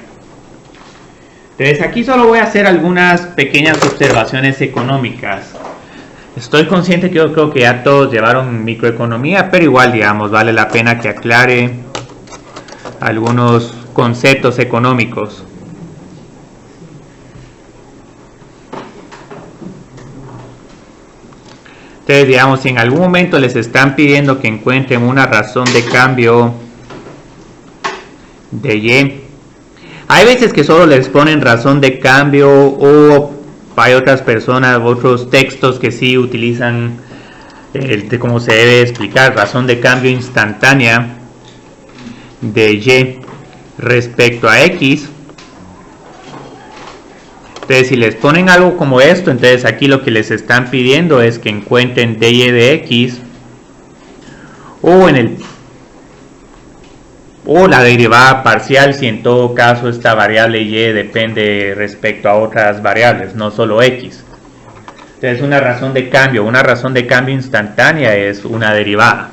Entonces, aquí solo voy a hacer algunas pequeñas observaciones económicas. Estoy consciente que yo creo que ya todos llevaron microeconomía, pero igual, digamos, vale la pena que aclare algunos conceptos económicos. Entonces, digamos, si en algún momento les están pidiendo que encuentren una razón de cambio de Y, hay veces que solo les ponen razón de cambio, o hay otras personas, otros textos que sí utilizan como se debe explicar, razón de cambio instantánea de Y respecto a X. Entonces, si les ponen algo como esto, entonces aquí lo que les están pidiendo es que encuentren dy de x o la derivada parcial, si en todo caso esta variable y depende respecto a otras variables, no solo x. Entonces, una razón de cambio instantánea es una derivada.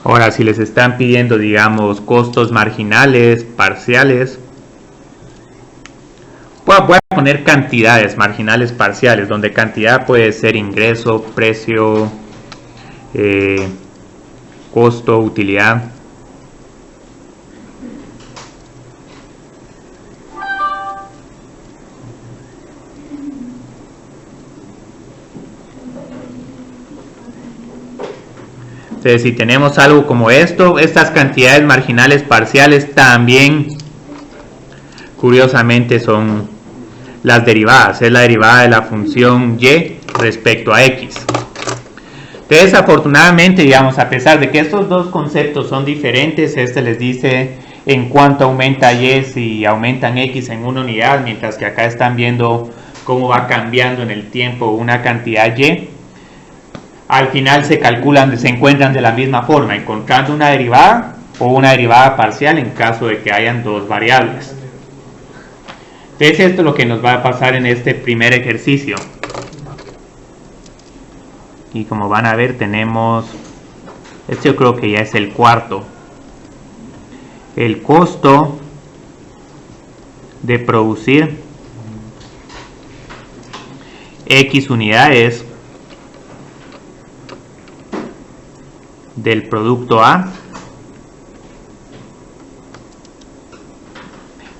Ahora, si les están pidiendo, digamos, costos marginales parciales, voy a poner cantidades marginales parciales, donde cantidad puede ser ingreso, precio, costo, utilidad. Entonces, si tenemos algo como esto, estas cantidades marginales parciales también, curiosamente, son las derivadas, es la derivada de la función y respecto a x. Entonces, afortunadamente, digamos, a pesar de que estos dos conceptos son diferentes, este les dice en cuánto aumenta y si aumentan x en una unidad, mientras que acá están viendo cómo va cambiando en el tiempo una cantidad y. Al final se encuentran de la misma forma, encontrando una derivada o una derivada parcial en caso de que hayan dos variables. Entonces, esto es lo que nos va a pasar en este primer ejercicio. Y como van a ver, tenemos, este yo creo que ya es el cuarto. El costo de producir X unidades del producto A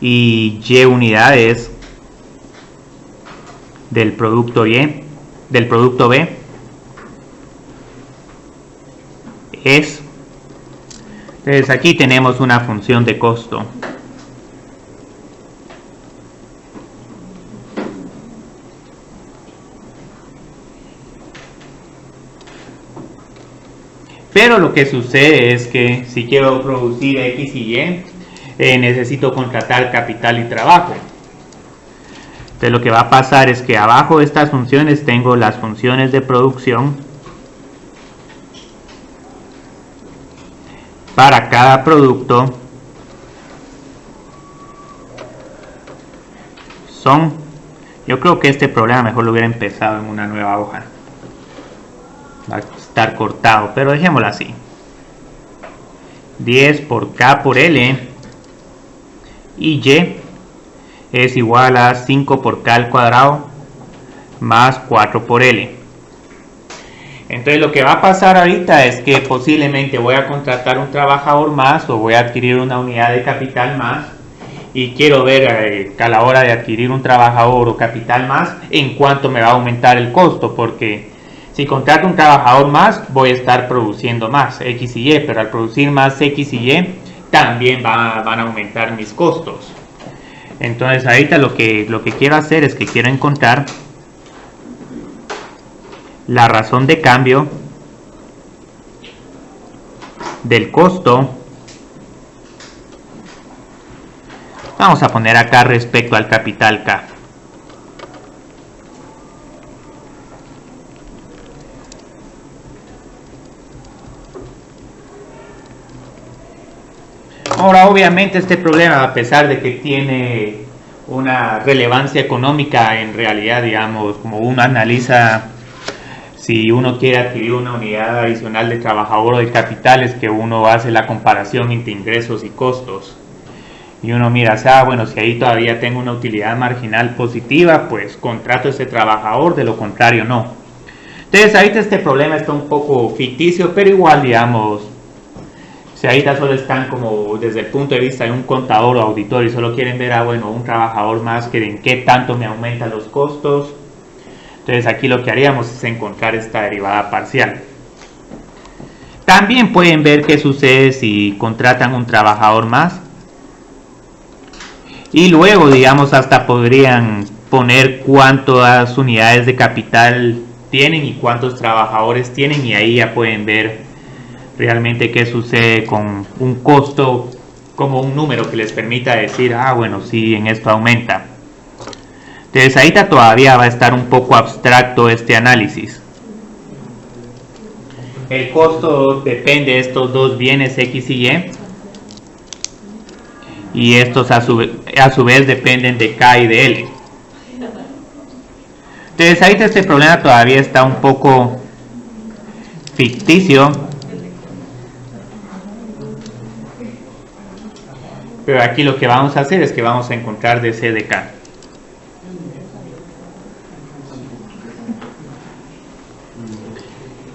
y Y unidades del producto B es. Entonces aquí tenemos una función de costo. Pero lo que sucede es que si quiero producir X y Y, necesito contratar capital y trabajo. Entonces lo que va a pasar es que abajo de estas funciones tengo las funciones de producción para cada producto. Yo creo que este problema mejor lo hubiera empezado en una nueva hoja. Va a estar cortado, pero dejémoslo así. 10 por K por L y Y es igual a 5 por K al cuadrado más 4 por L. Entonces lo que va a pasar ahorita es que posiblemente voy a contratar un trabajador más o voy a adquirir una unidad de capital más, y quiero ver a la hora de adquirir un trabajador o capital más en cuánto me va a aumentar el costo, porque si contrato un trabajador más voy a estar produciendo más X y Y, pero al producir más X y Y también van a aumentar mis costos. Entonces ahorita lo que quiero hacer es que quiero encontrar la razón de cambio del costo. Vamos a poner acá respecto al capital K. Ahora, obviamente este problema, a pesar de que tiene una relevancia económica, en realidad, digamos, como uno analiza si uno quiere adquirir una unidad adicional de trabajador o de capital, es que uno hace la comparación entre ingresos y costos. Y uno mira, bueno, si ahí todavía tengo una utilidad marginal positiva, pues contrato a ese trabajador, de lo contrario no. Entonces ahorita este problema está un poco ficticio, pero igual, digamos, si ahorita solo están como desde el punto de vista de un contador o auditor y solo quieren ver, bueno, un trabajador más, que en qué tanto me aumentan los costos. Entonces aquí lo que haríamos es encontrar esta derivada parcial. También pueden ver qué sucede si contratan un trabajador más. Y luego, digamos, hasta podrían poner cuántas unidades de capital tienen y cuántos trabajadores tienen, y ahí ya pueden ver realmente qué sucede con un costo, como un número que les permita decir, bueno, sí, en esto aumenta. Entonces ahorita todavía va a estar un poco abstracto este análisis. El costo depende de estos dos bienes X y Y. Y estos a su vez dependen de K y de L. Entonces ahorita este problema todavía está un poco ficticio. Pero aquí lo que vamos a hacer es que vamos a encontrar DC de K.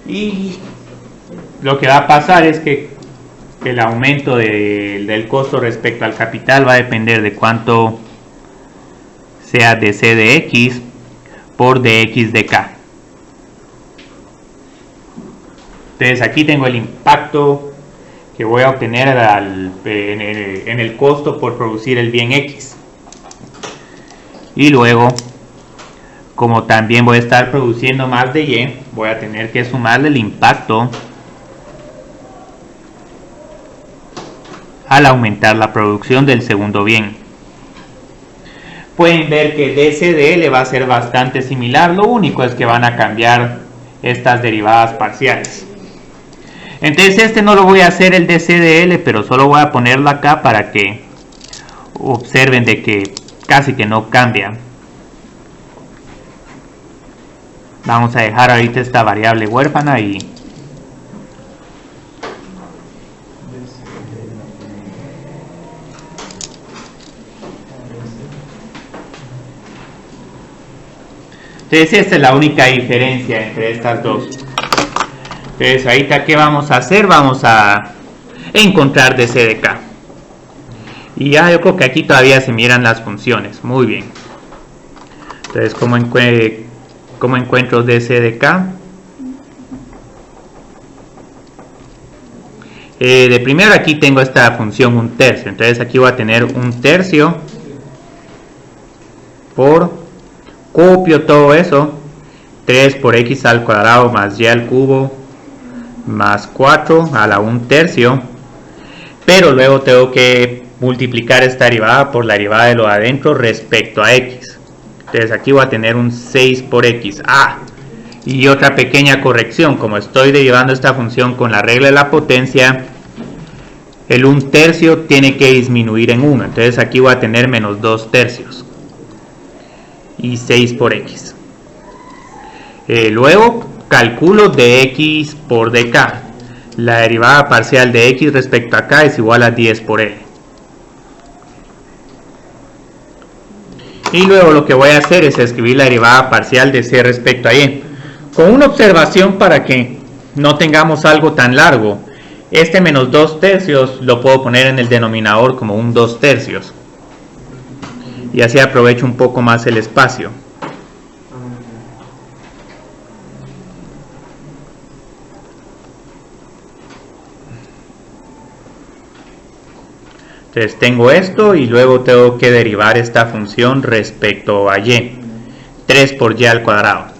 Y lo que va a pasar es que el aumento del costo respecto al capital va a depender de cuánto sea DC de X por DX de K. Entonces aquí tengo el impacto que voy a obtener en el costo por producir el bien X. Y luego, como también voy a estar produciendo más de Y, voy a tener que sumarle el impacto al aumentar la producción del segundo bien. Pueden ver que DC de L va a ser bastante similar, lo único es que van a cambiar estas derivadas parciales. Entonces este no lo voy a hacer el DC de L, pero solo voy a ponerlo acá para que observen de que casi que no cambia. Vamos a dejar ahorita esta variable huérfana y entonces esta es la única diferencia entre estas dos. Entonces ahorita ¿qué vamos a hacer? Vamos a encontrar DC de K. Y ya yo creo que aquí todavía se miran las funciones. Muy bien. Entonces ¿cómo encuentro DC de K? De primero aquí tengo esta función 1/3, entonces aquí voy a tener 1/3 por, copio todo eso, 3 por x al cuadrado más y al cubo más 4 a la 1/3, pero luego tengo que multiplicar esta derivada por la derivada de lo de adentro respecto a x. Entonces aquí voy a tener un 6 por x. Y otra pequeña corrección, como estoy derivando esta función con la regla de la potencia, el 1/3 tiene que disminuir en 1, entonces aquí voy a tener menos 2/3 y 6 por x. Luego calculo dx por dk. La derivada parcial de x respecto a k es igual a 10 por l. Y luego lo que voy a hacer es escribir la derivada parcial de c respecto a y. Con una observación para que no tengamos algo tan largo. Este menos 2/3 lo puedo poner en el denominador como un 2/3. Y así aprovecho un poco más el espacio. Entonces tengo esto y luego tengo que derivar esta función respecto a y. 3 por y al cuadrado.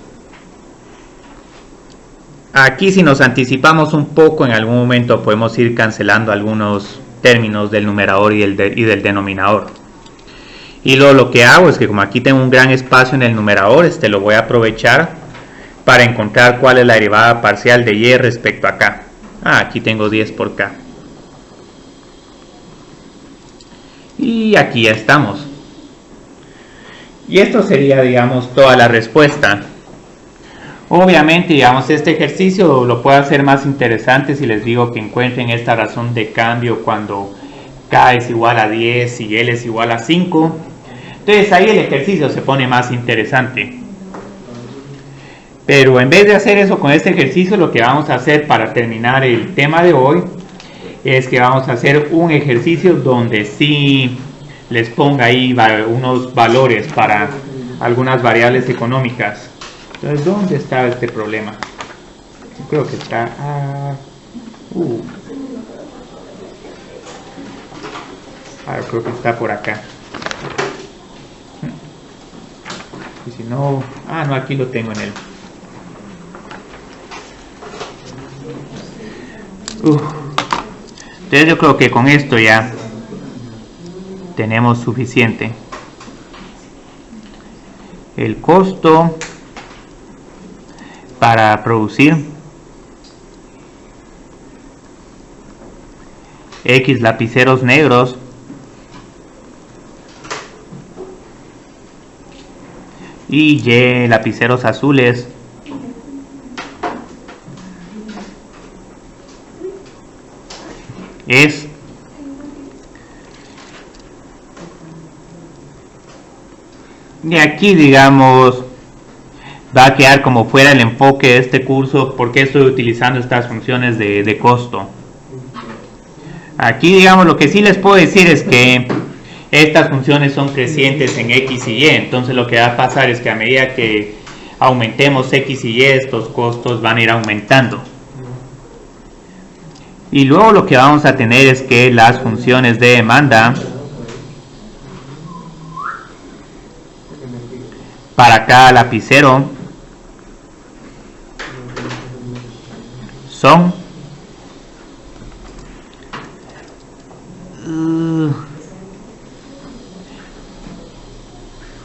Aquí si nos anticipamos un poco, en algún momento podemos ir cancelando algunos términos del numerador y del denominador. Y luego lo que hago es que como aquí tengo un gran espacio en el numerador, lo voy a aprovechar para encontrar cuál es la derivada parcial de y respecto a k. Aquí tengo 10 por k. Y aquí ya estamos. Y esto sería, digamos, toda la respuesta. Obviamente, digamos, este ejercicio lo puedo hacer más interesante si les digo que encuentren esta razón de cambio cuando k es igual a 10 y l es igual a 5. Entonces ahí el ejercicio se pone más interesante. Pero en vez de hacer eso con este ejercicio, lo que vamos a hacer para terminar el tema de hoy es que vamos a hacer un ejercicio donde sí les ponga ahí unos valores para algunas variables económicas. Entonces, ¿dónde está este problema? Yo creo que está... creo que está por acá. Y si no... no, aquí lo tengo en el... Entonces yo creo que con esto ya tenemos suficiente. El costo para producir X lapiceros negros y Y lapiceros azules es y aquí digamos va a quedar como fuera el enfoque de este curso porque estoy utilizando estas funciones de costo. Aquí digamos lo que sí les puedo decir es que estas funciones son crecientes en X y Y, entonces lo que va a pasar es que a medida que aumentemos X y Y estos costos van a ir aumentando. Y luego lo que vamos a tener es que las funciones de demanda para cada lapicero son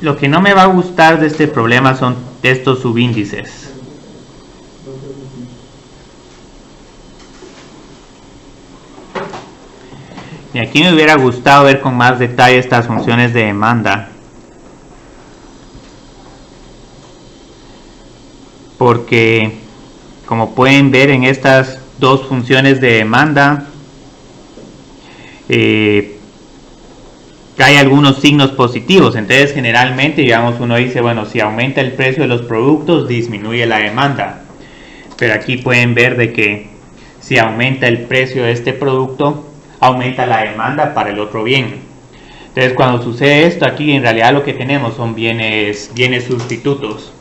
lo que no me va a gustar de este problema son estos subíndices. Y aquí me hubiera gustado ver con más detalle estas funciones de demanda, porque como pueden ver en estas dos funciones de demanda hay algunos signos positivos. Entonces generalmente digamos uno dice, bueno, si aumenta el precio de los productos disminuye la demanda, pero aquí pueden ver de que si aumenta el precio de este producto aumenta la demanda para el otro bien. Entonces cuando sucede esto aquí en realidad lo que tenemos son bienes sustitutos.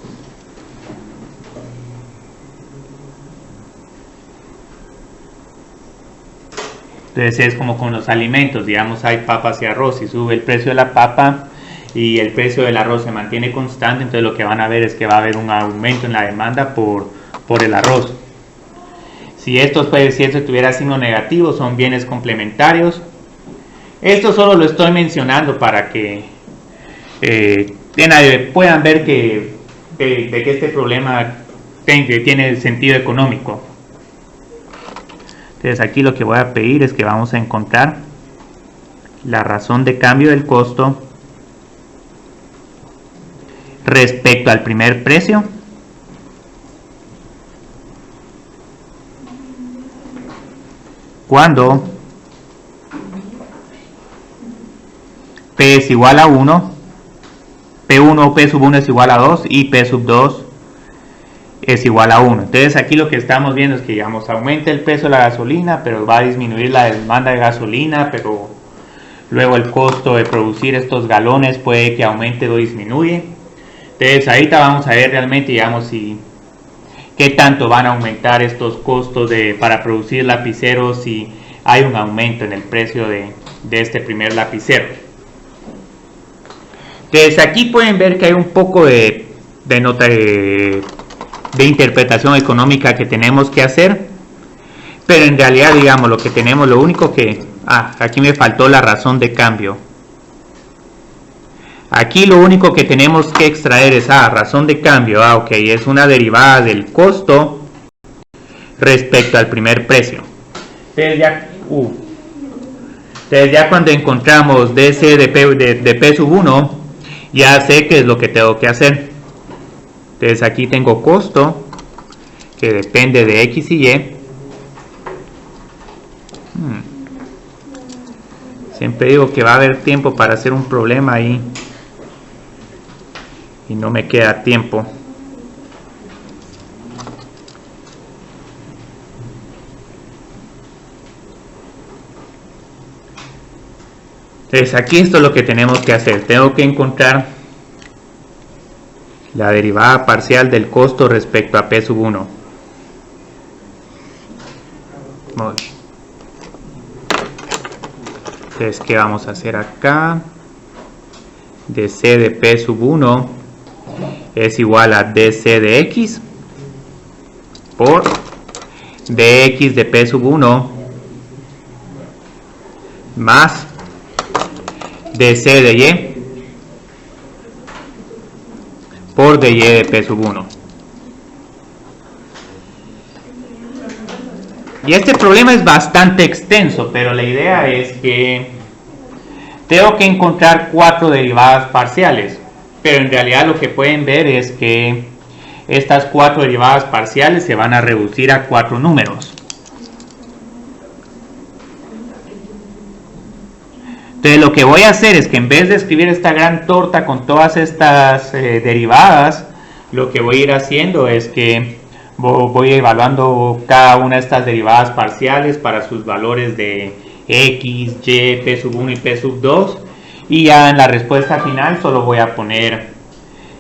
Entonces es como con los alimentos, digamos hay papas y arroz, si sube el precio de la papa y el precio del arroz se mantiene constante, entonces lo que van a ver es que va a haber un aumento en la demanda por el arroz. Si esto tuviera signo negativo, son bienes complementarios. Esto solo lo estoy mencionando para que puedan ver que este problema tiene sentido económico. Entonces aquí lo que voy a pedir es que vamos a encontrar la razón de cambio del costo respecto al primer precio cuando P es igual a 1, P1 o P sub 1 es igual a 2 y P sub 2 es igual a 1. Entonces aquí lo que estamos viendo es que, digamos, aumenta el precio de la gasolina, pero va a disminuir la demanda de gasolina, pero luego el costo de producir estos galones puede que aumente o disminuye. Entonces ahorita vamos a ver realmente, digamos, qué tanto van a aumentar estos costos para producir lapiceros si hay un aumento en el precio de este primer lapicero. Entonces aquí pueden ver que hay un poco de interpretación económica que tenemos que hacer, pero en realidad, digamos, lo único que aquí me faltó la razón de cambio. Aquí lo único que tenemos que extraer es razón de cambio, ok, es una derivada del costo respecto al primer precio. Entonces ya cuando encontramos DC de P sub 1, ya sé qué es lo que tengo que hacer. Entonces aquí tengo costo que depende de X y Y. Siempre digo que va a haber tiempo para hacer un problema ahí y no me queda tiempo. Entonces aquí esto es lo que tenemos que hacer. Tengo que encontrar la derivada parcial del costo respecto a P sub 1. Entonces, ¿qué vamos a hacer acá? DC de P sub 1 es igual a DC de X por dx de P sub 1 más dC de Y por dy de P sub 1. Y este problema es bastante extenso, pero la idea es que tengo que encontrar 4 derivadas parciales, pero en realidad lo que pueden ver es que estas 4 derivadas parciales se van a reducir a 4 números. Entonces lo que voy a hacer es que en vez de escribir esta gran torta con todas estas derivadas, lo que voy a ir haciendo es que voy evaluando cada una de estas derivadas parciales para sus valores de X, Y, P sub 1 y P sub 2, y ya en la respuesta final solo voy a poner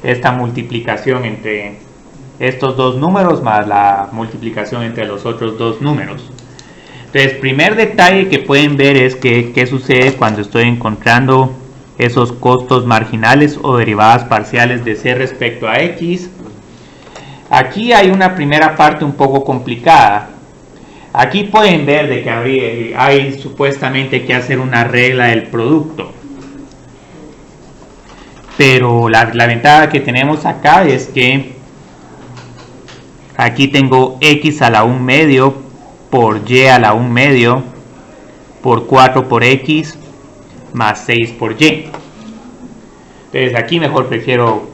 esta multiplicación entre estos dos números más la multiplicación entre los otros dos números. Entonces, primer detalle que pueden ver es que qué sucede cuando estoy encontrando esos costos marginales o derivadas parciales de C respecto a X. Aquí hay una primera parte un poco complicada. Aquí pueden ver de que hay supuestamente que hacer una regla del producto. Pero la ventaja que tenemos acá es que aquí tengo X a la 1 medio por Y a la 1 medio por 4 por X más 6 por Y. Entonces aquí mejor prefiero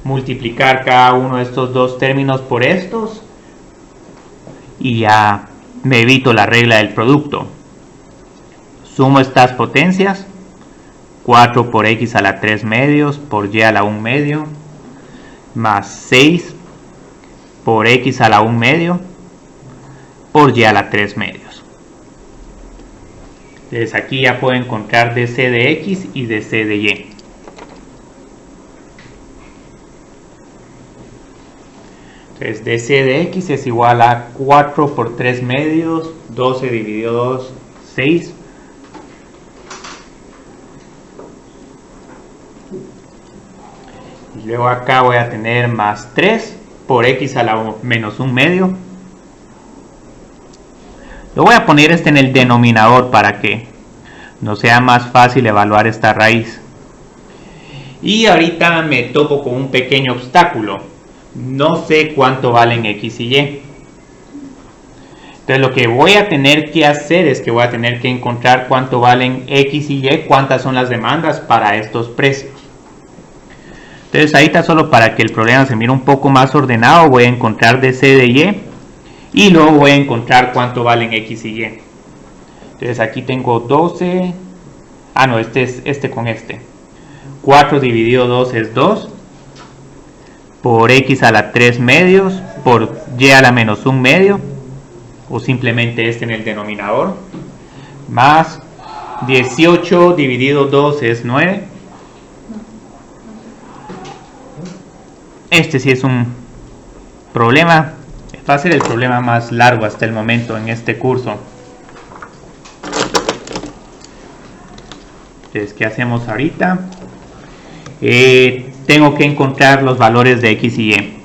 multiplicar cada uno de estos dos términos por estos y ya me evito la regla del producto. Sumo estas potencias, 4 por X a la 3 medios por Y a la 1 medio más 6 por X a la 1 medio por Y a la 3 medios. Entonces aquí ya puedo encontrar dC de X y dC de Y. Entonces dC de X es igual a 4 por 3 medios, 12 dividido 2, 6. Y luego acá voy a tener más 3 por x a la menos 1 medio. Lo voy a poner en el denominador para que nos sea más fácil evaluar esta raíz. Y ahorita me topo con un pequeño obstáculo. No sé cuánto valen x y y. Entonces lo que voy a tener que hacer es que voy a tener que encontrar cuánto valen x y y, cuántas son las demandas para estos precios. Entonces ahí está, solo para que el problema se mire un poco más ordenado, voy a encontrar DC de y y luego voy a encontrar cuánto valen x y y. Entonces aquí tengo 12, no, este es este con este. 4 dividido 2 es 2, por x a la 3 medios, por y a la menos 1 medio, o simplemente este en el denominador, más 18 dividido 2 es 9. Este sí es un problema, va a ser el problema más largo hasta el momento en este curso. Entonces, ¿qué hacemos ahorita? Tengo que encontrar los valores de x y y.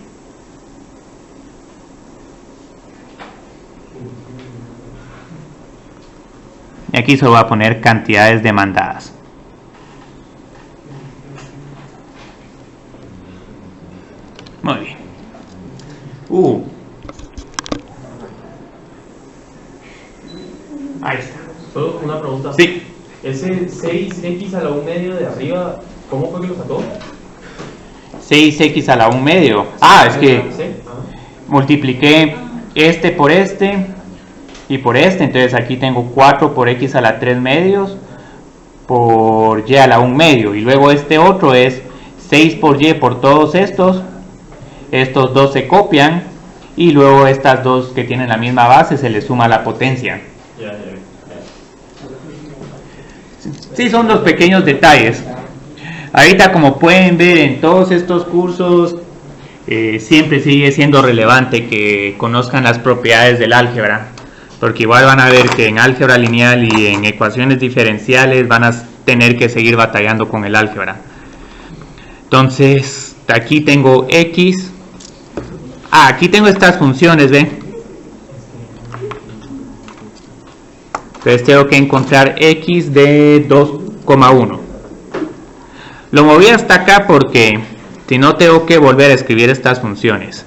Y aquí se va a poner cantidades demandadas. Muy bien. Ahí está. Solo una pregunta. Sí. Ese 6x a la 1 medio de arriba, ¿cómo fue que lo sacó? 6x a la 1 medio. Es que ¿Sí? multipliqué este por este y por este. Entonces aquí tengo 4 por x a la 3 medios por y a la 1 medio. Y luego este otro es 6 por y por todos estos. Estos dos se copian y luego estas dos que tienen la misma base se les suma la potencia. Ya. Sí, son los pequeños detalles. Ahorita, como pueden ver en todos estos cursos, siempre sigue siendo relevante que conozcan las propiedades del álgebra, porque igual van a ver que en álgebra lineal y en ecuaciones diferenciales van a tener que seguir batallando con el álgebra. Entonces, aquí tengo x. Aquí tengo estas funciones, ¿ven? Entonces tengo que encontrar x de 2,1. Lo moví hasta acá porque si no tengo que volver a escribir estas funciones.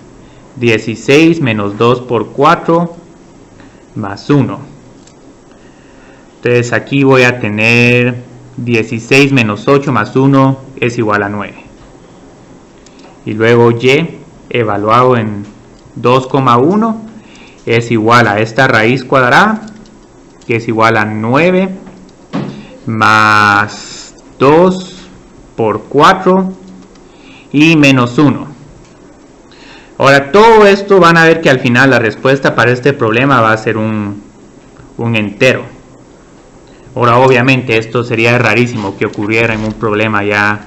16 menos 2 por 4 más 1. Entonces aquí voy a tener 16 menos 8 más 1 es igual a 9. Y luego y evaluado en 2,1 es igual a esta raíz cuadrada, que es igual a 9 más 2 por 4 y menos 1. Ahora todo esto van a ver que al final la respuesta para este problema va a ser un entero. Ahora obviamente esto sería rarísimo que ocurriera en un problema ya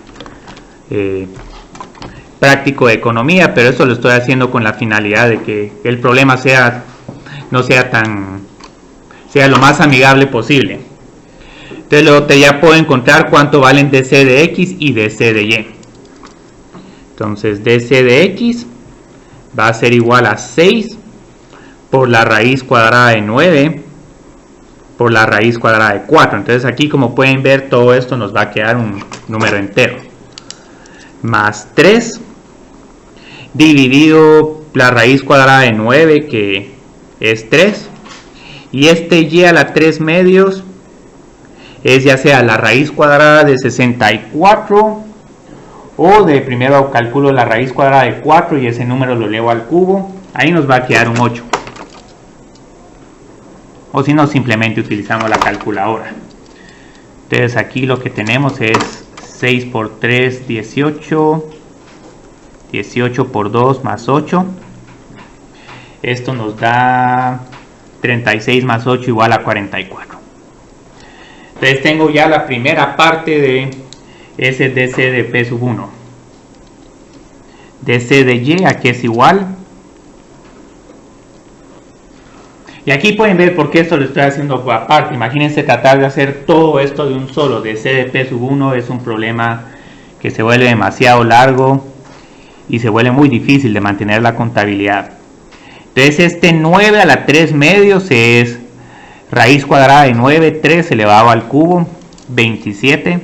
práctico de economía, pero eso lo estoy haciendo con la finalidad de que el problema no sea lo más amigable posible. Entonces luego ya puedo encontrar cuánto valen dc de x y dc de y. Entonces dc de x va a ser igual a 6 por la raíz cuadrada de 9 por la raíz cuadrada de 4. Entonces aquí, como pueden ver, todo esto nos va a quedar un número entero. Más 3 dividido la raíz cuadrada de 9, que es 3. Y este y a la 3 medios es ya sea la raíz cuadrada de 64 o de primero calculo la raíz cuadrada de 4 y ese número lo elevo al cubo. Ahí nos va a quedar un 8. O si no, simplemente utilizamos la calculadora. Entonces aquí lo que tenemos es 6 por 3, 18. 18 por 2 más 8. Esto nos da 36 más 8 igual a 44. Entonces tengo ya la primera parte de ese dc de p sub 1. dc de y, aquí es igual. Y aquí pueden ver por qué esto lo estoy haciendo aparte. Imagínense tratar de hacer todo esto de un solo, de C de P sub 1 es un problema que se vuelve demasiado largo y se vuelve muy difícil de mantener la contabilidad. Entonces este 9 a la 3 medios es raíz cuadrada de 9, 3 elevado al cubo, 27,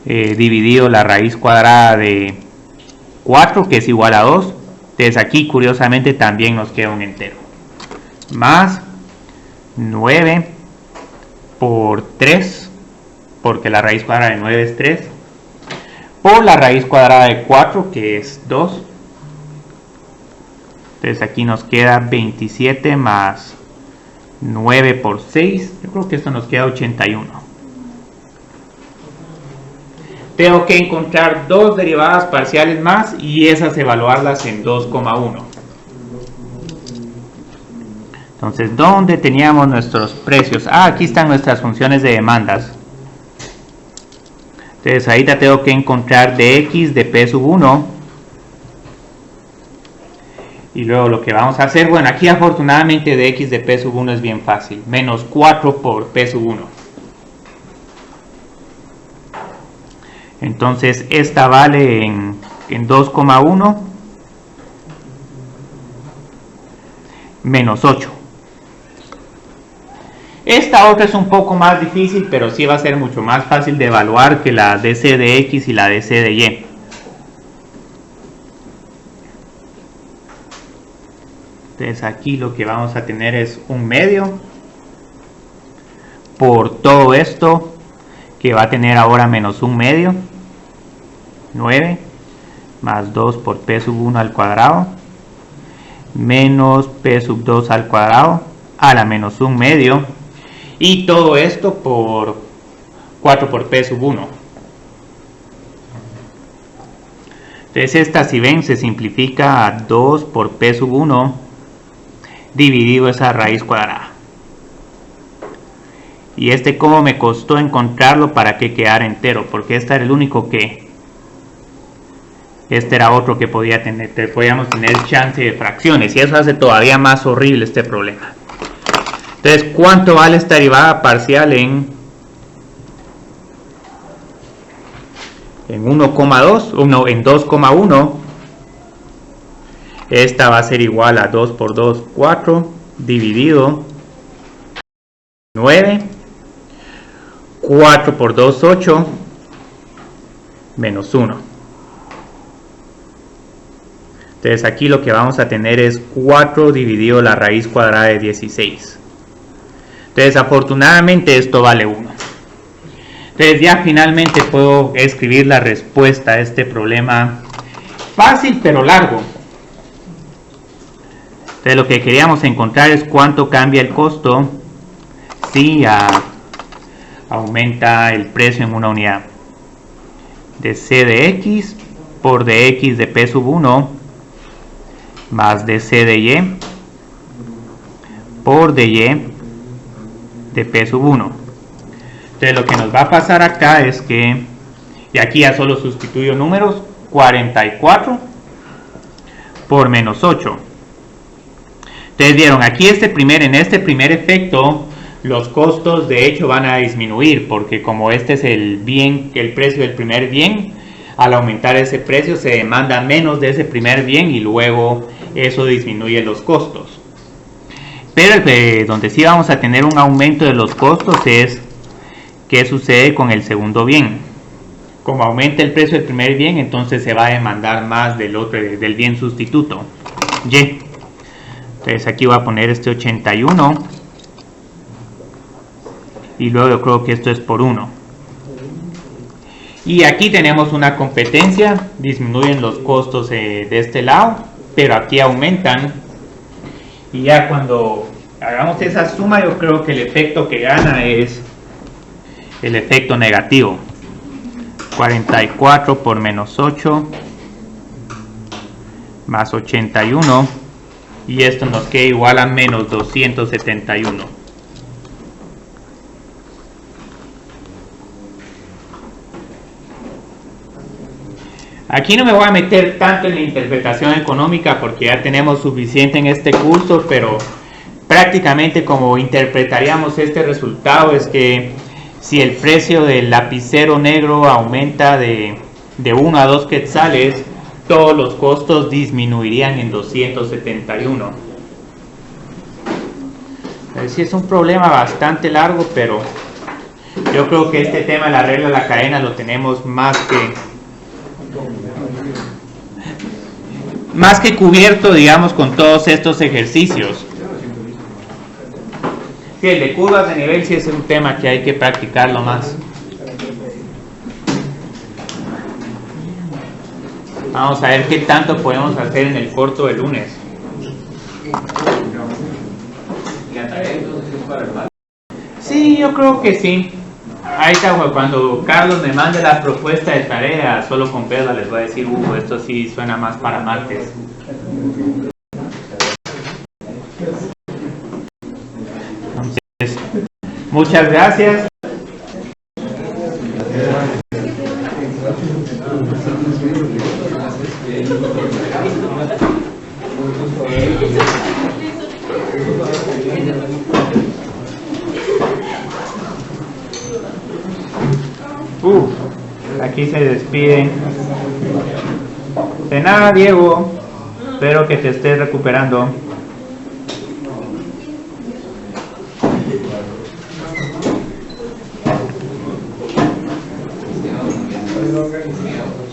dividido la raíz cuadrada de 4, que es igual a 2. Entonces aquí curiosamente también nos queda un entero. Más 9 por 3, porque la raíz cuadrada de 9 es 3, por la raíz cuadrada de 4, que es 2. Entonces aquí nos queda 27 más 9 por 6. Yo creo que esto nos queda 81. Tengo que encontrar dos derivadas parciales más y esas evaluarlas en 2,1. Entonces, ¿dónde teníamos nuestros precios? Aquí están nuestras funciones de demandas. Entonces, ahorita tengo que encontrar dx de P sub 1. Y luego lo que vamos a hacer, bueno, aquí afortunadamente dx de P sub 1 es bien fácil. Menos 4 por P sub 1. Entonces, esta vale en 2,1 menos 8. Esta otra es un poco más difícil, pero sí va a ser mucho más fácil de evaluar que la dc de x y la dc de y. Entonces aquí lo que vamos a tener es un medio por todo esto, que va a tener ahora menos un medio, 9, más 2 por P sub 1 al cuadrado, menos P sub 2 al cuadrado, a la menos un medio. Y todo esto por 4 por P sub 1. Entonces esta, si ven, se simplifica a 2 por P sub 1 dividido esa raíz cuadrada. Y este cómo me costó encontrarlo para que quedara entero, porque este era el único que... Este era otro que podíamos tener chance de fracciones, y eso hace todavía más horrible este problema. Entonces, ¿cuánto vale esta derivada parcial en 1,2? No, en 2,1. Esta va a ser igual a 2 por 2, 4, dividido 9, 4 por 2, 8, menos 1. Entonces aquí lo que vamos a tener es 4 dividido la raíz cuadrada de 16. Entonces afortunadamente esto vale 1. Entonces ya finalmente puedo escribir la respuesta a este problema fácil pero largo. Entonces lo que queríamos encontrar es cuánto cambia el costo si aumenta el precio en una unidad. De C de X por dx de P sub 1 más dc de Y por dy de P sub 1. Entonces lo que nos va a pasar acá es que, y aquí ya solo sustituyo números, 44 por menos 8. Entonces vieron, aquí en este primer efecto los costos de hecho van a disminuir, porque como este es el precio del primer bien, al aumentar ese precio se demanda menos de ese primer bien y luego eso disminuye los costos. Pero donde sí vamos a tener un aumento de los costos es qué sucede con el segundo bien. Como aumenta el precio del primer bien, entonces se va a demandar más del bien sustituto, Y. Entonces aquí voy a poner este 81 y luego yo creo que esto es por 1. Y aquí tenemos una competencia, disminuyen los costos de este lado, pero aquí aumentan. Y ya cuando hagamos esa suma, yo creo que el efecto que gana es el efecto negativo. 44 por menos 8 más 81, y esto nos queda igual a menos 271. Aquí no me voy a meter tanto en la interpretación económica porque ya tenemos suficiente en este curso, pero prácticamente como interpretaríamos este resultado es que si el precio del lapicero negro aumenta de 1 a 2 quetzales, todos los costos disminuirían en 271. Sí es un problema bastante largo, pero yo creo que este tema de la regla de la cadena lo tenemos más que cubierto, digamos, con todos estos ejercicios. Sí, el de curvas de nivel sí es un tema que hay que practicarlo más. Vamos a ver qué tanto podemos hacer en el corto de lunes. Sí, yo creo que sí. Ahí está, cuando Carlos me mande la propuesta de tarea, solo con Pedro les voy a decir, esto sí suena más para martes. Entonces, muchas gracias. Aquí se despiden. De nada, Diego. Espero que te estés recuperando. organizado.